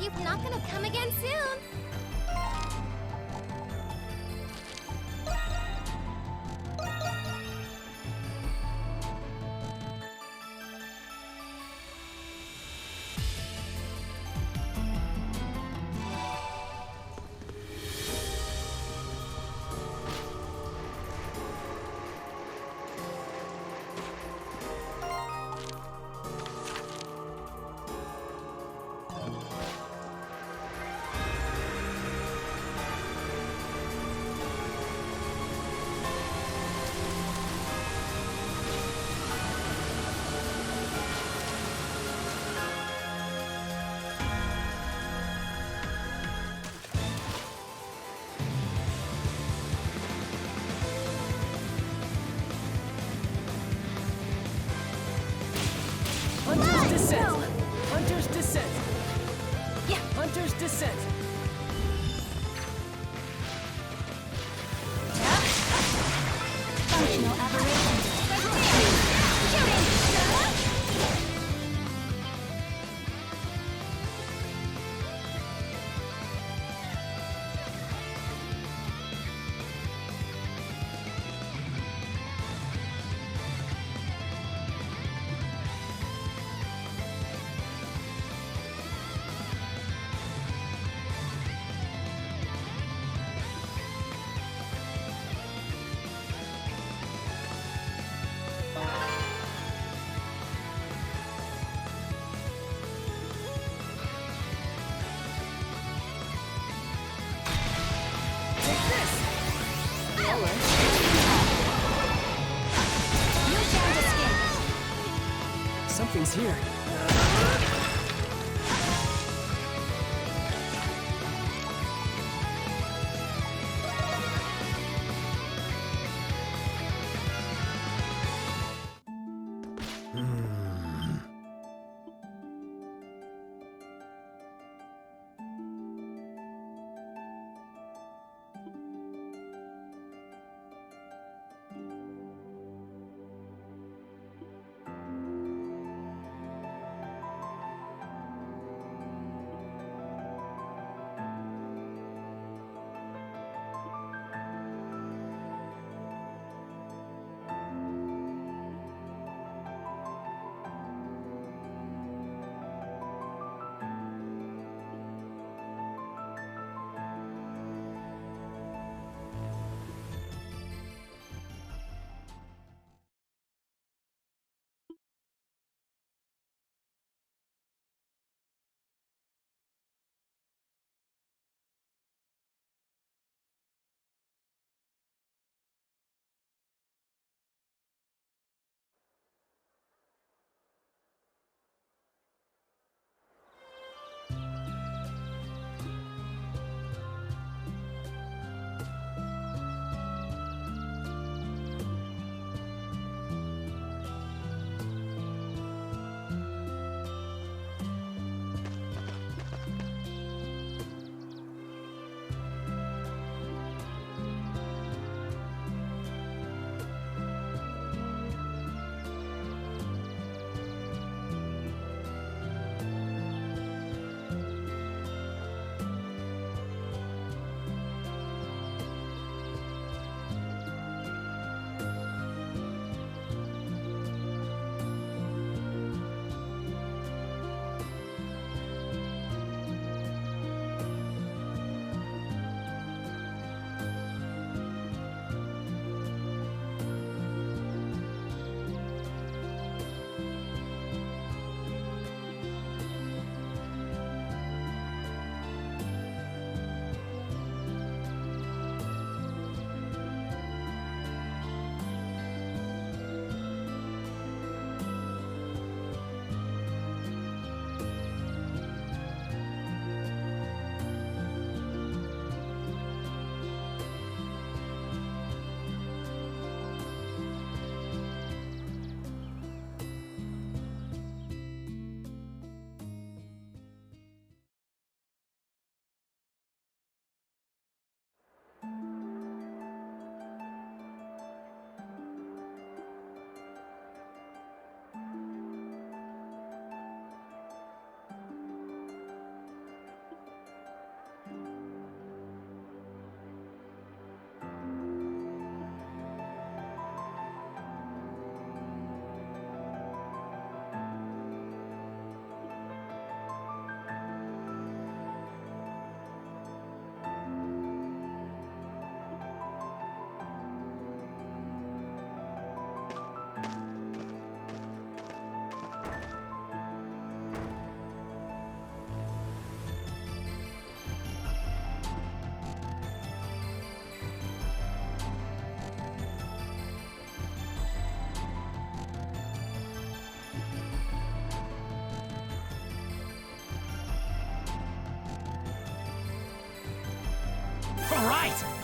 Speaker 13: He's not gonna come again soon.
Speaker 9: Hunter's Descent! Hunter's Descent! Yeah! Hunter's Descent!
Speaker 13: Functional aberration. Shooting!
Speaker 9: Something's here.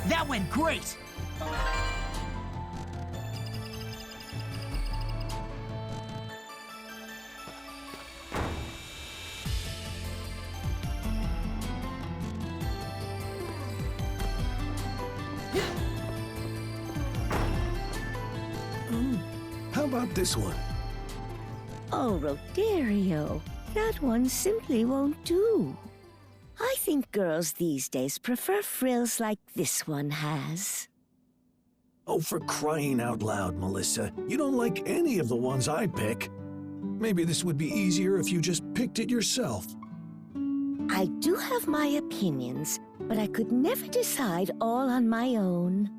Speaker 14: That went great!
Speaker 15: How about this one?
Speaker 16: Oh, Rodario, that one simply won't do. I think girls these days prefer frills like this one has.
Speaker 15: Oh, for crying out loud, Melissa. You don't like any of the ones I pick. Maybe this would be easier if you just picked it yourself.
Speaker 16: I do have my opinions, but I could never decide all on my own.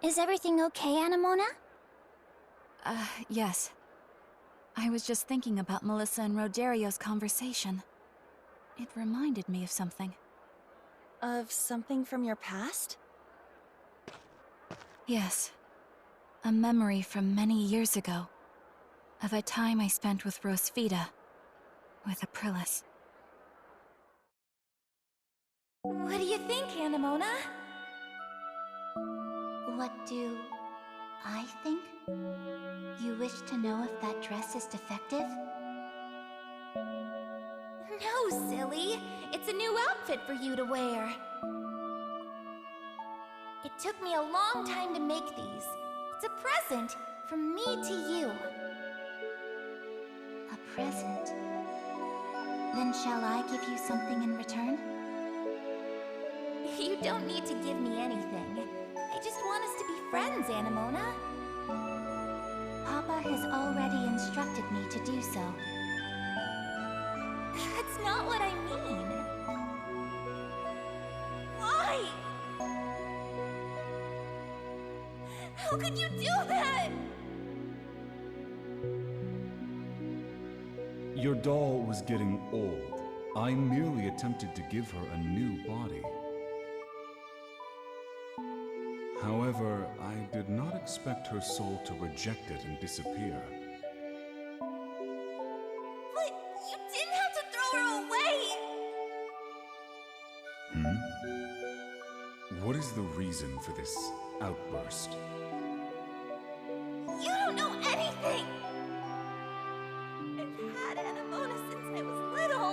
Speaker 4: Is everything okay, Anemona?
Speaker 7: Yes. I was just thinking about Melissa and Rodario's conversation. It reminded me of something.
Speaker 6: Of something from your past?
Speaker 7: Yes. A memory from many years ago. Of a time I spent with Rosvita. With Aprilis.
Speaker 4: What do you think, Anemona? What do I think? You wish to know if that dress is defective? No, silly. It's a new outfit for you to wear. It took me a long time to make these. It's a present from me to you. A present? Then shall I give you something in return? You don't need to give me anything. I just want us to be friends, Anemona. Papa has already instructed me to do so. That's not what I mean. Why? How could you do that?
Speaker 17: Your doll was getting old. I merely attempted to give her a new body. However, I did not expect her soul to reject it and disappear.
Speaker 4: But you didn't have to throw her away!
Speaker 17: What is the reason for this outburst?
Speaker 4: You don't know anything! I've had Anemona since I was little.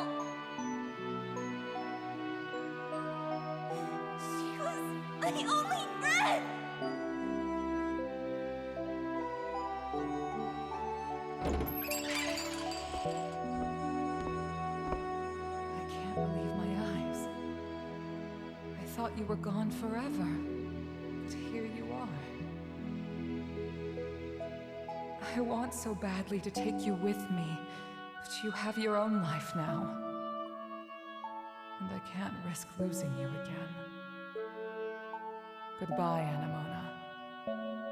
Speaker 4: She was my only friend!
Speaker 1: I can't believe my eyes. I thought you were gone forever. But here you are. I want so badly to take you with me, but you have your own life now. And I can't risk losing you again. Goodbye, Anemona.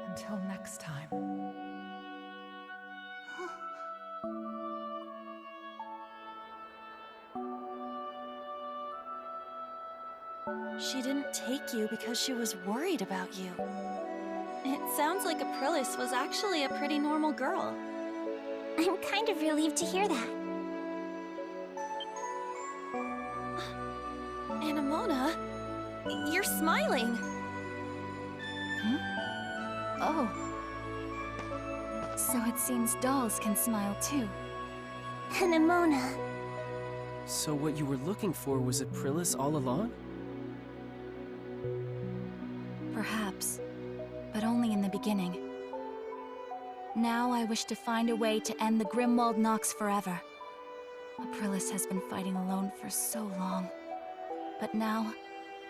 Speaker 1: Until next time.
Speaker 6: She didn't take you because she was worried about you. It sounds like Aprilis was actually a pretty normal girl.
Speaker 4: I'm kind of relieved to hear that.
Speaker 6: Anemona, you're smiling.
Speaker 7: Oh. So it seems dolls can smile too.
Speaker 4: Anemona.
Speaker 9: So what you were looking for was a Prillis all along?
Speaker 7: Perhaps, but only in the beginning. Now I wish to find a way to end the Grimwald Nox forever. Aprillis has been fighting alone for so long. But now,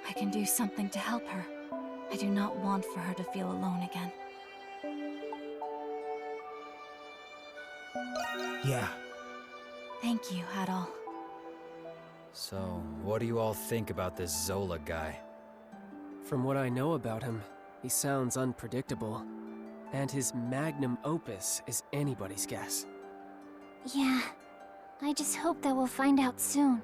Speaker 7: I can do something to help her. I do not want for her to feel alone again.
Speaker 15: Yeah.
Speaker 7: Thank you, Adol.
Speaker 8: So, what do you all think about this Zola guy?
Speaker 9: From what I know about him, he sounds unpredictable. And his magnum opus is anybody's guess.
Speaker 4: Yeah. I just hope that we'll find out soon.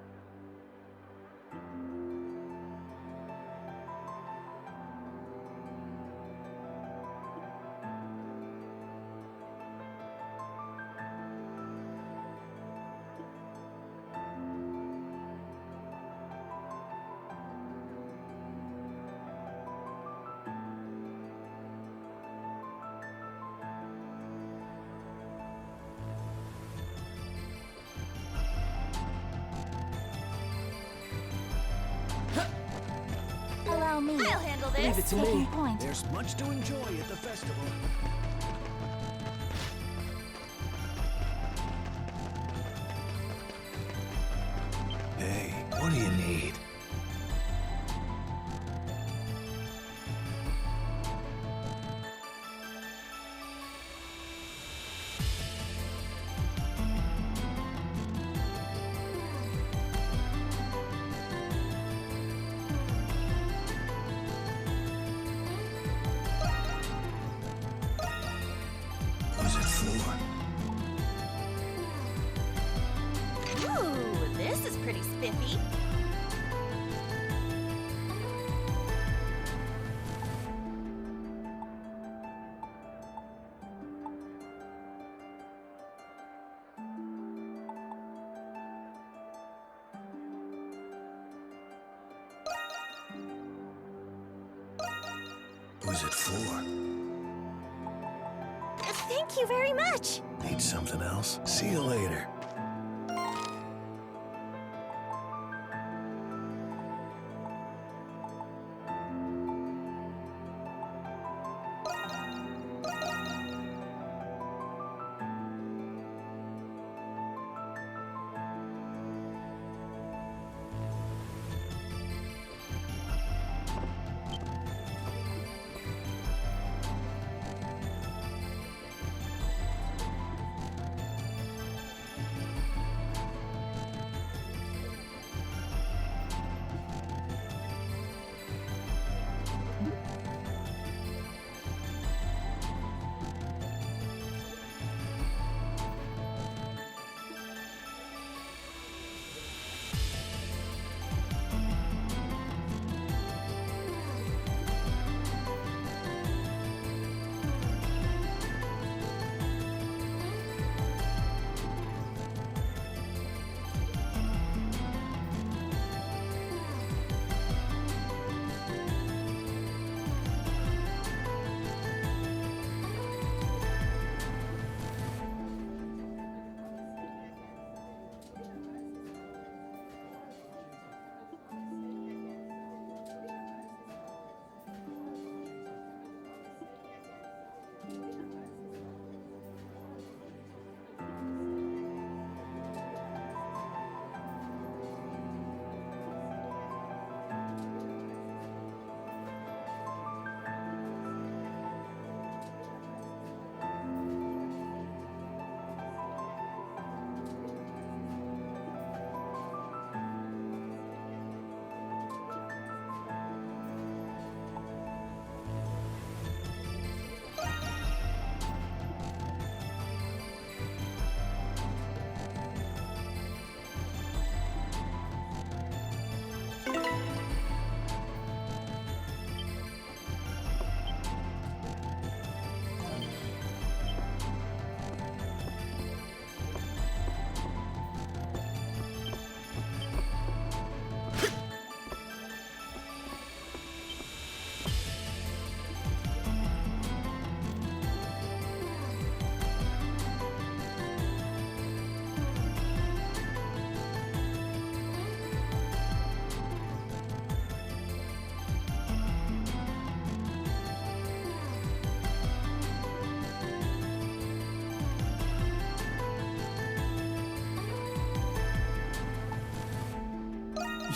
Speaker 13: Allow me. I'll handle this.
Speaker 9: Leave it to me.
Speaker 7: Point.
Speaker 15: There's much to enjoy at the festival. Hey, what do you need? Who's it for?
Speaker 13: Ooh, this is pretty spiffy.
Speaker 15: Who's it for?
Speaker 4: Thank you very much.
Speaker 15: Need something else? See you later.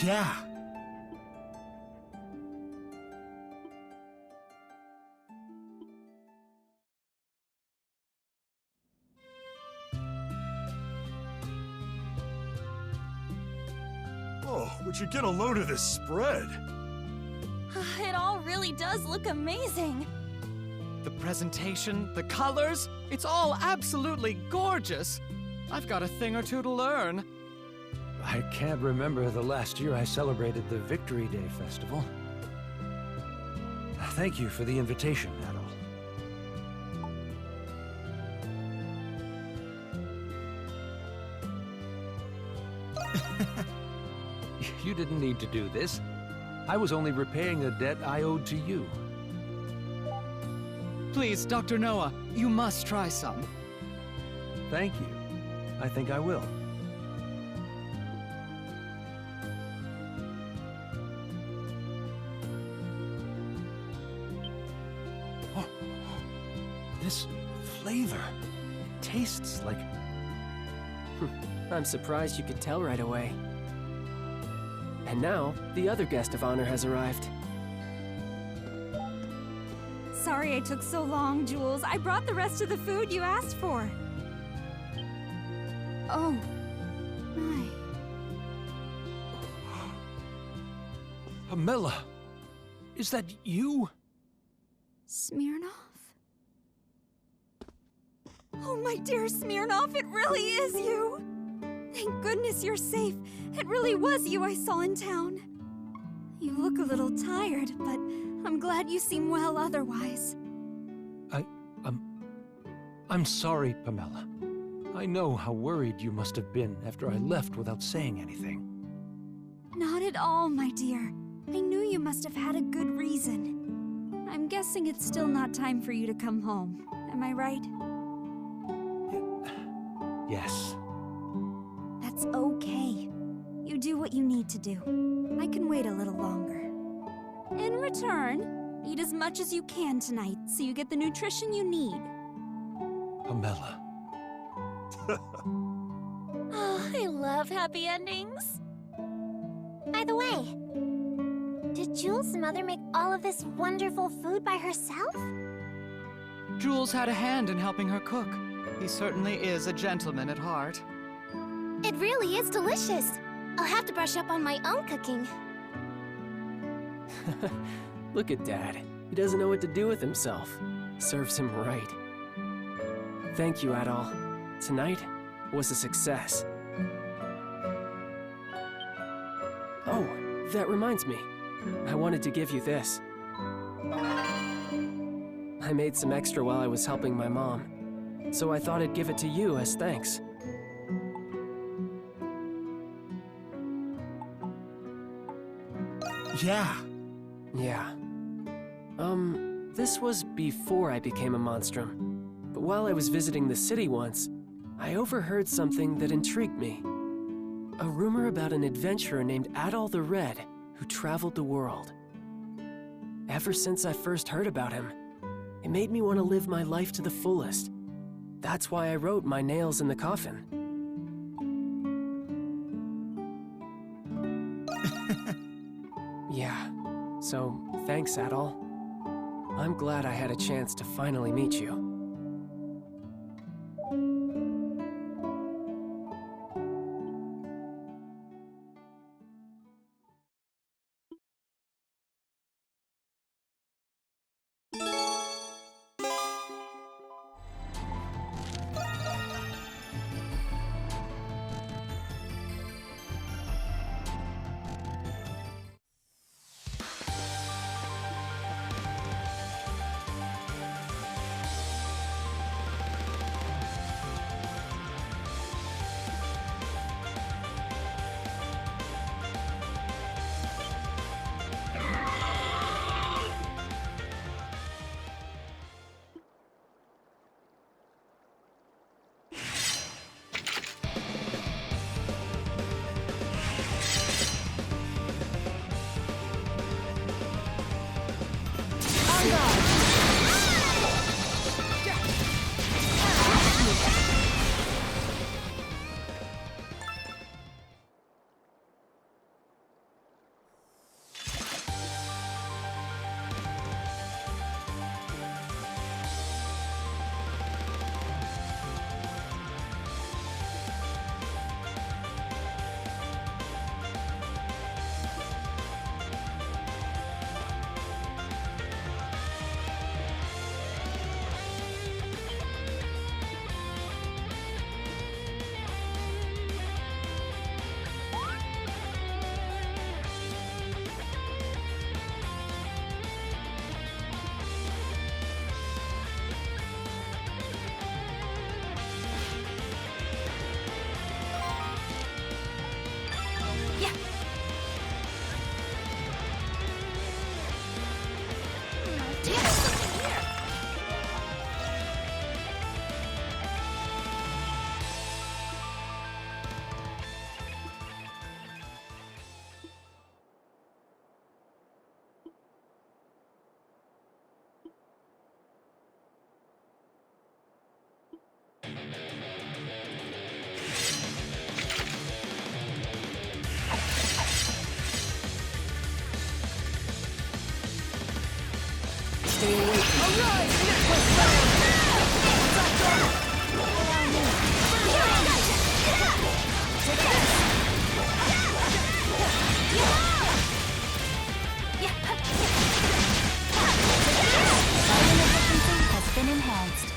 Speaker 15: Yeah.
Speaker 14: Oh, would you get a load of this spread?
Speaker 6: It all really does look amazing.
Speaker 11: The presentation, the colors, it's all absolutely gorgeous. I've got a thing or two to learn.
Speaker 3: I can't remember the last year I celebrated the Victory Day Festival. Thank you for the invitation, Adol. You didn't need to do this. I was only repaying a debt I owed to you.
Speaker 11: Please, Dr. Noah, you must try some.
Speaker 3: Thank you. I think I will. Oh, this flavor, it tastes like...
Speaker 9: I'm surprised you could tell right away. And now, the other guest of honor has arrived.
Speaker 18: Sorry I took so long, Jules. I brought the rest of the food you asked for. Oh, my.
Speaker 3: Pamela, is that you?
Speaker 18: Smirnoff? Oh, my dear Smirnoff, it really is you! Thank goodness you're safe. It really was you I saw in town. You look a little tired, but I'm glad you seem well otherwise.
Speaker 3: I'm sorry, Pamela. I know how worried you must have been after I left without saying anything.
Speaker 18: Not at all, my dear. I knew you must have had a good reason. I'm guessing it's still not time for you to come home. Am I right?
Speaker 3: Yes.
Speaker 18: That's okay. You do what you need to do. I can wait a little longer. In return, eat as much as you can tonight so you get the nutrition you need.
Speaker 3: Pamela.
Speaker 4: Oh, I love happy endings. By the way, did Jules' mother make all of this wonderful food by herself?
Speaker 11: Jules had a hand in helping her cook. He certainly is a gentleman at heart.
Speaker 4: It really is delicious. I'll have to brush up on my own cooking.
Speaker 9: Look at Dad. He doesn't know what to do with himself. Serves him right. Thank you, Adol. Tonight was a success. Oh, that reminds me. I wanted to give you this. I made some extra while I was helping my mom, so I thought I'd give it to you as thanks.
Speaker 15: Yeah.
Speaker 9: Yeah. This was before I became a monstrum. But while I was visiting the city once, I overheard something that intrigued me. A rumor about an adventurer named Adol the Red who traveled the world. Ever since I first heard about him, it made me want to live my life to the fullest. That's why I wrote my nails in the coffin. Yeah, so thanks, Adol. I'm glad I had a chance to finally meet you.
Speaker 7: Has been enhanced.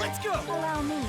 Speaker 11: Let's go!
Speaker 4: Allow me.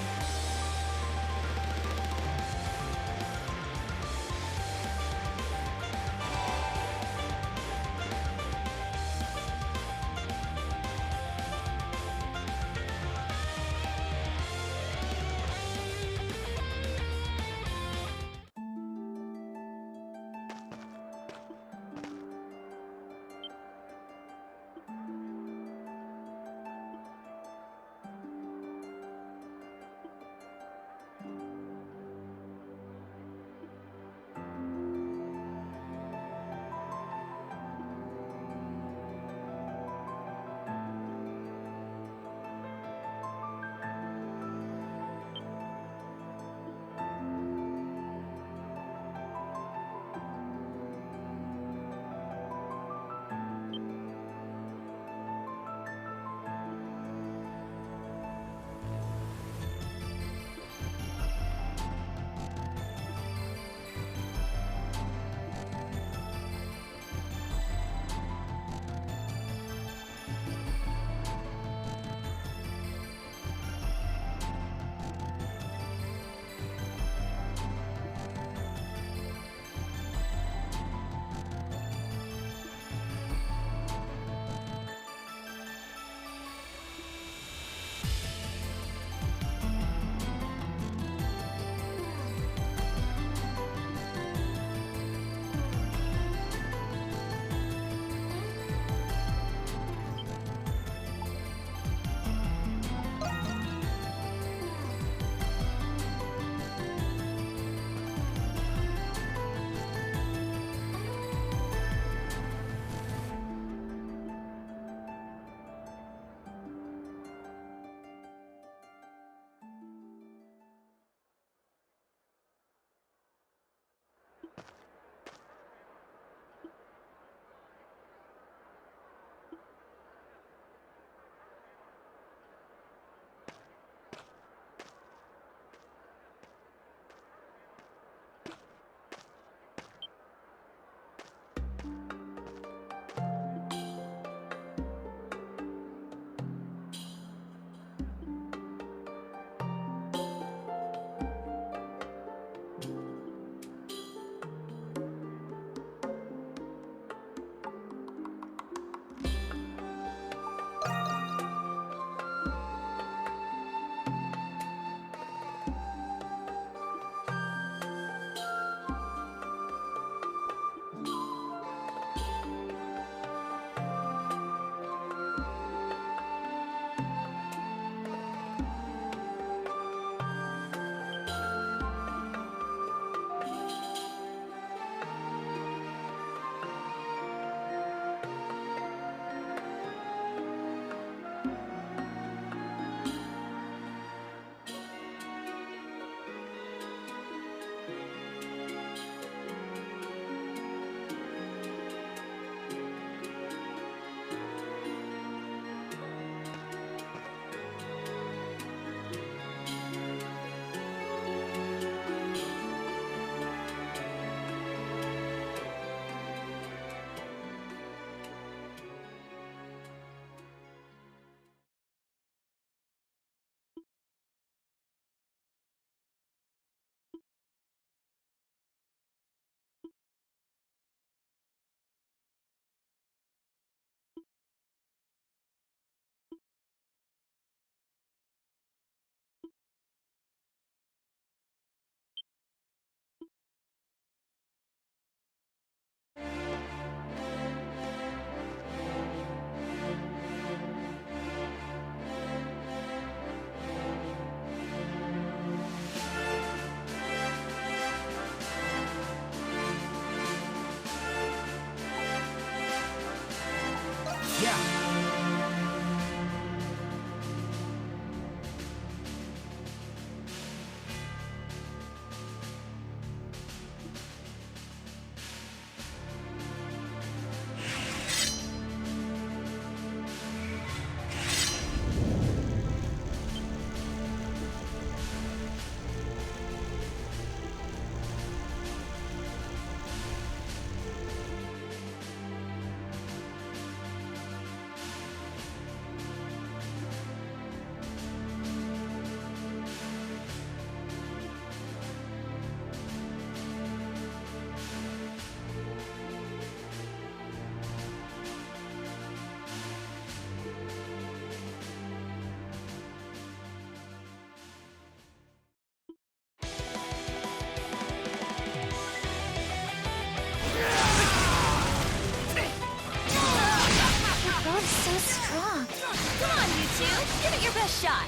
Speaker 13: it your best shot.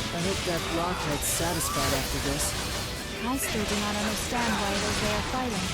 Speaker 9: I hope that blockhead's satisfied after this.
Speaker 7: I still do not understand why it is they are fighting.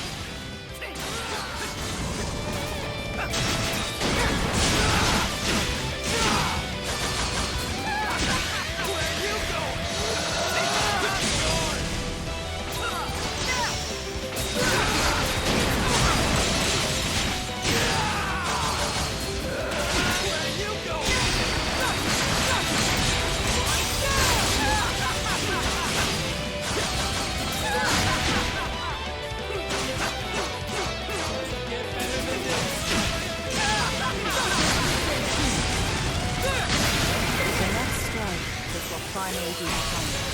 Speaker 1: Finally be behind us.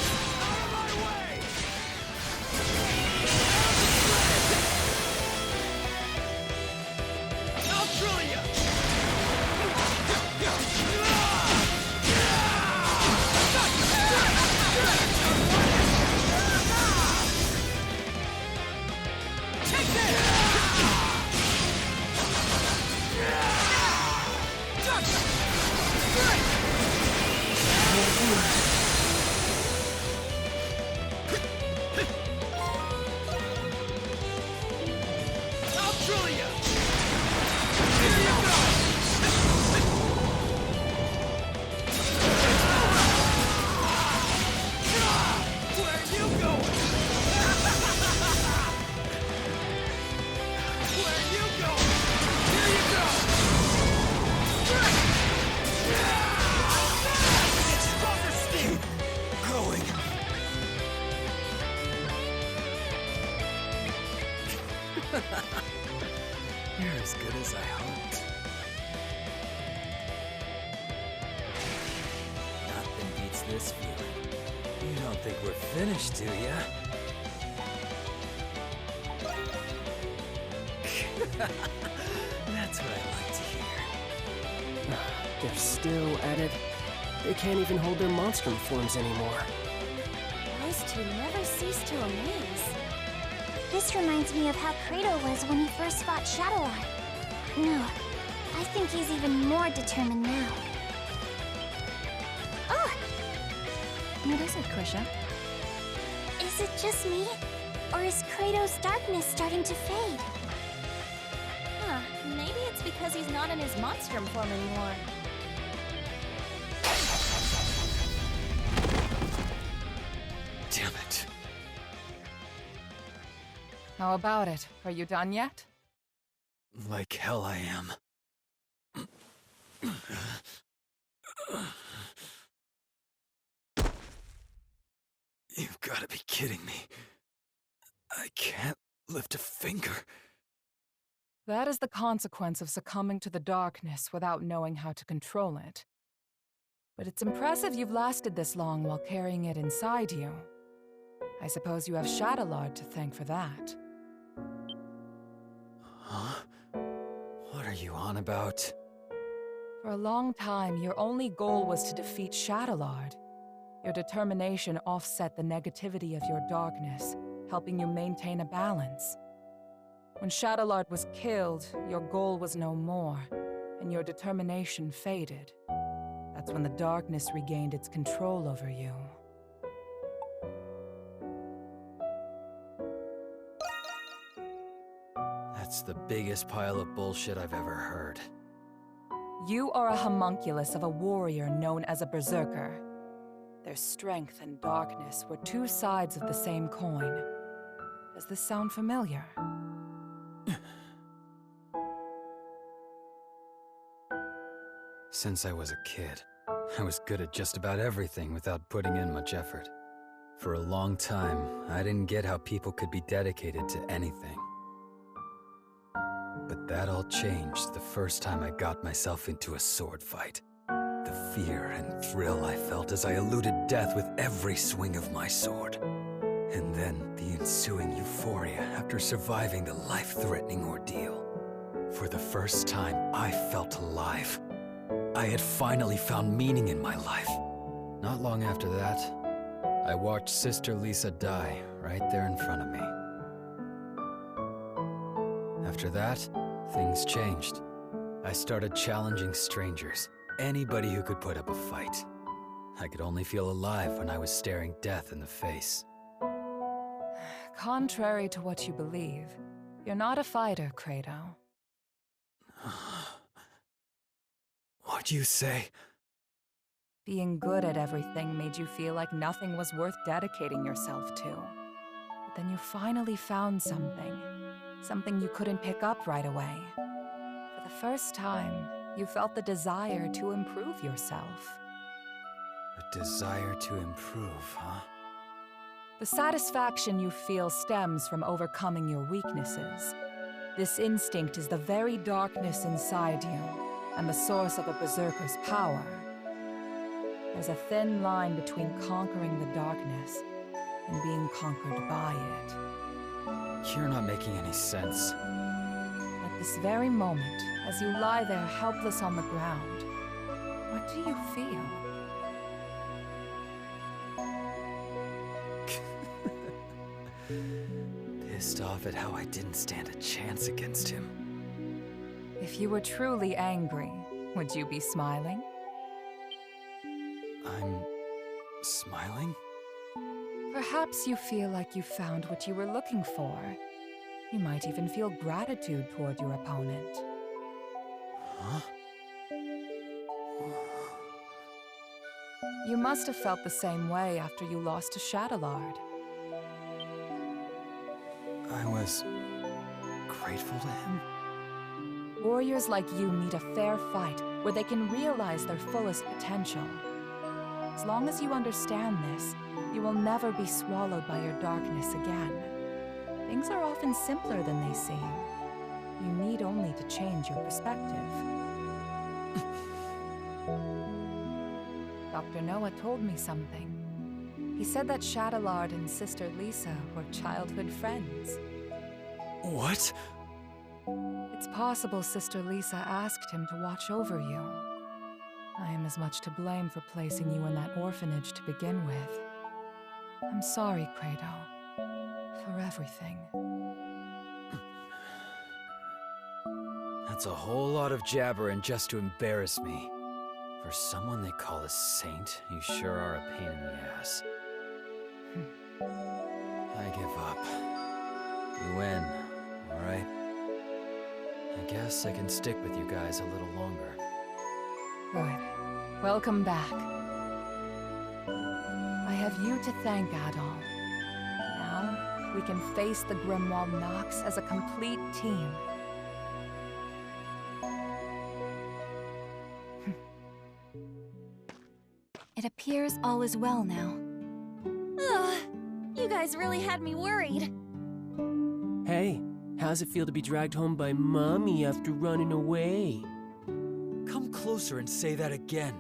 Speaker 8: You're as good as I hoped. Nothing beats this feeling. You don't think we're finished, do ya? That's what I like to hear.
Speaker 9: They're still at it. They can't even hold their monstrum forms anymore.
Speaker 4: Those two never cease to amaze. This reminds me of how Kratos was when he first fought Shadowlord. No, I think he's even more determined now. Oh!
Speaker 7: What is it, Krisha?
Speaker 4: Is it just me? Or is Kratos' darkness starting to fade?
Speaker 13: Huh, maybe it's because he's not in his monstrum form anymore.
Speaker 8: Damn it.
Speaker 1: How about it? Are you done yet?
Speaker 8: Like hell I am. You've got to be kidding me. I can't lift a finger.
Speaker 1: That is the consequence of succumbing to the darkness without knowing how to control it. But it's impressive you've lasted this long while carrying it inside you. I suppose you have Shadowlord to thank for that.
Speaker 8: Huh? What are you on about?
Speaker 1: For a long time, your only goal was to defeat Shadowlord. Your determination offset the negativity of your darkness, helping you maintain a balance. When Shadowlord was killed, your goal was no more, and your determination faded. That's when the darkness regained its control over you.
Speaker 8: That's the biggest pile of bullshit I've ever heard.
Speaker 1: You are a homunculus of a warrior known as a berserker. Their strength and darkness were two sides of the same coin. Does this sound familiar?
Speaker 8: Since I was a kid, I was good at just about everything without putting in much effort. For a long time, I didn't get how people could be dedicated to anything. But that all changed the first time I got myself into a sword fight. The fear and thrill I felt as I eluded death with every swing of my sword. And then the ensuing euphoria after surviving the life-threatening ordeal. For the first time, I felt alive. I had finally found meaning in my life. Not long after that, I watched Sister Lisa die right there in front of me. After that, things changed. I started challenging strangers, anybody who could put up a fight. I could only feel alive when I was staring death in the face.
Speaker 1: Contrary to what you believe, you're not a fighter, Credo.
Speaker 8: What'd you say?
Speaker 1: Being good at everything made you feel like nothing was worth dedicating yourself to. But then you finally found something you couldn't pick up right away. For the first time, you felt the desire to improve yourself.
Speaker 8: A desire to improve, huh?
Speaker 1: The satisfaction you feel stems from overcoming your weaknesses. This instinct is the very darkness inside you, and the source of a berserker's power. There's a thin line between conquering the darkness and being conquered by it.
Speaker 8: You're not making any sense.
Speaker 1: At this very moment, as you lie there helpless on the ground, what do you feel?
Speaker 8: Pissed off at how I didn't stand a chance against him.
Speaker 1: If you were truly angry, would you be smiling?
Speaker 8: I'm smiling?
Speaker 1: Perhaps you feel like you found what you were looking for. You might even feel gratitude toward your opponent.
Speaker 8: Huh?
Speaker 1: You must have felt the same way after you lost to Shadowlard.
Speaker 8: I was grateful to him?
Speaker 1: Warriors like you need a fair fight where they can realize their fullest potential. As long as you understand this, you will never be swallowed by your darkness again. Things are often simpler than they seem. You need only to change your perspective. Dr. Noah told me something. He said that Shadowlard and Sister Lisa were childhood friends.
Speaker 8: What?
Speaker 1: It's possible Sister Lisa asked him to watch over you. I am as much to blame for placing you in that orphanage to begin with. I'm sorry, Credo, for everything.
Speaker 8: That's a whole lot of jabbering just to embarrass me. For someone they call a saint, you sure are a pain in the ass. I give up. You win, alright? I guess I can stick with you guys a little longer.
Speaker 1: Good. Welcome back. I have you to thank, Adol. Now, we can face the Grimwald Nox as a complete team.
Speaker 7: It appears all is well now.
Speaker 13: Ugh, you guys really had me worried.
Speaker 9: Hey, how's it feel to be dragged home by Mommy after running away?
Speaker 8: Come closer and say that again.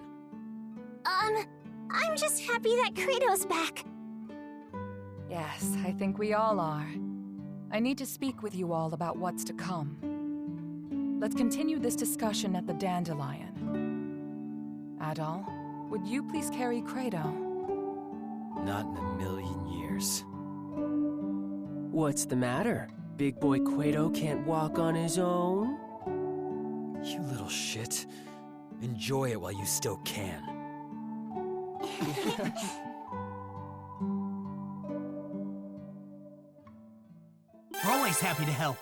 Speaker 4: I'm just happy that Credo's back.
Speaker 1: Yes, I think we all are. I need to speak with you all about what's to come. Let's continue this discussion at the Dandelion. Adol, would you please carry Credo?
Speaker 8: Not in a million years.
Speaker 9: What's the matter? Big boy Quato can't walk on his own?
Speaker 8: You little shit. Enjoy it while you still can.
Speaker 19: Always happy to help.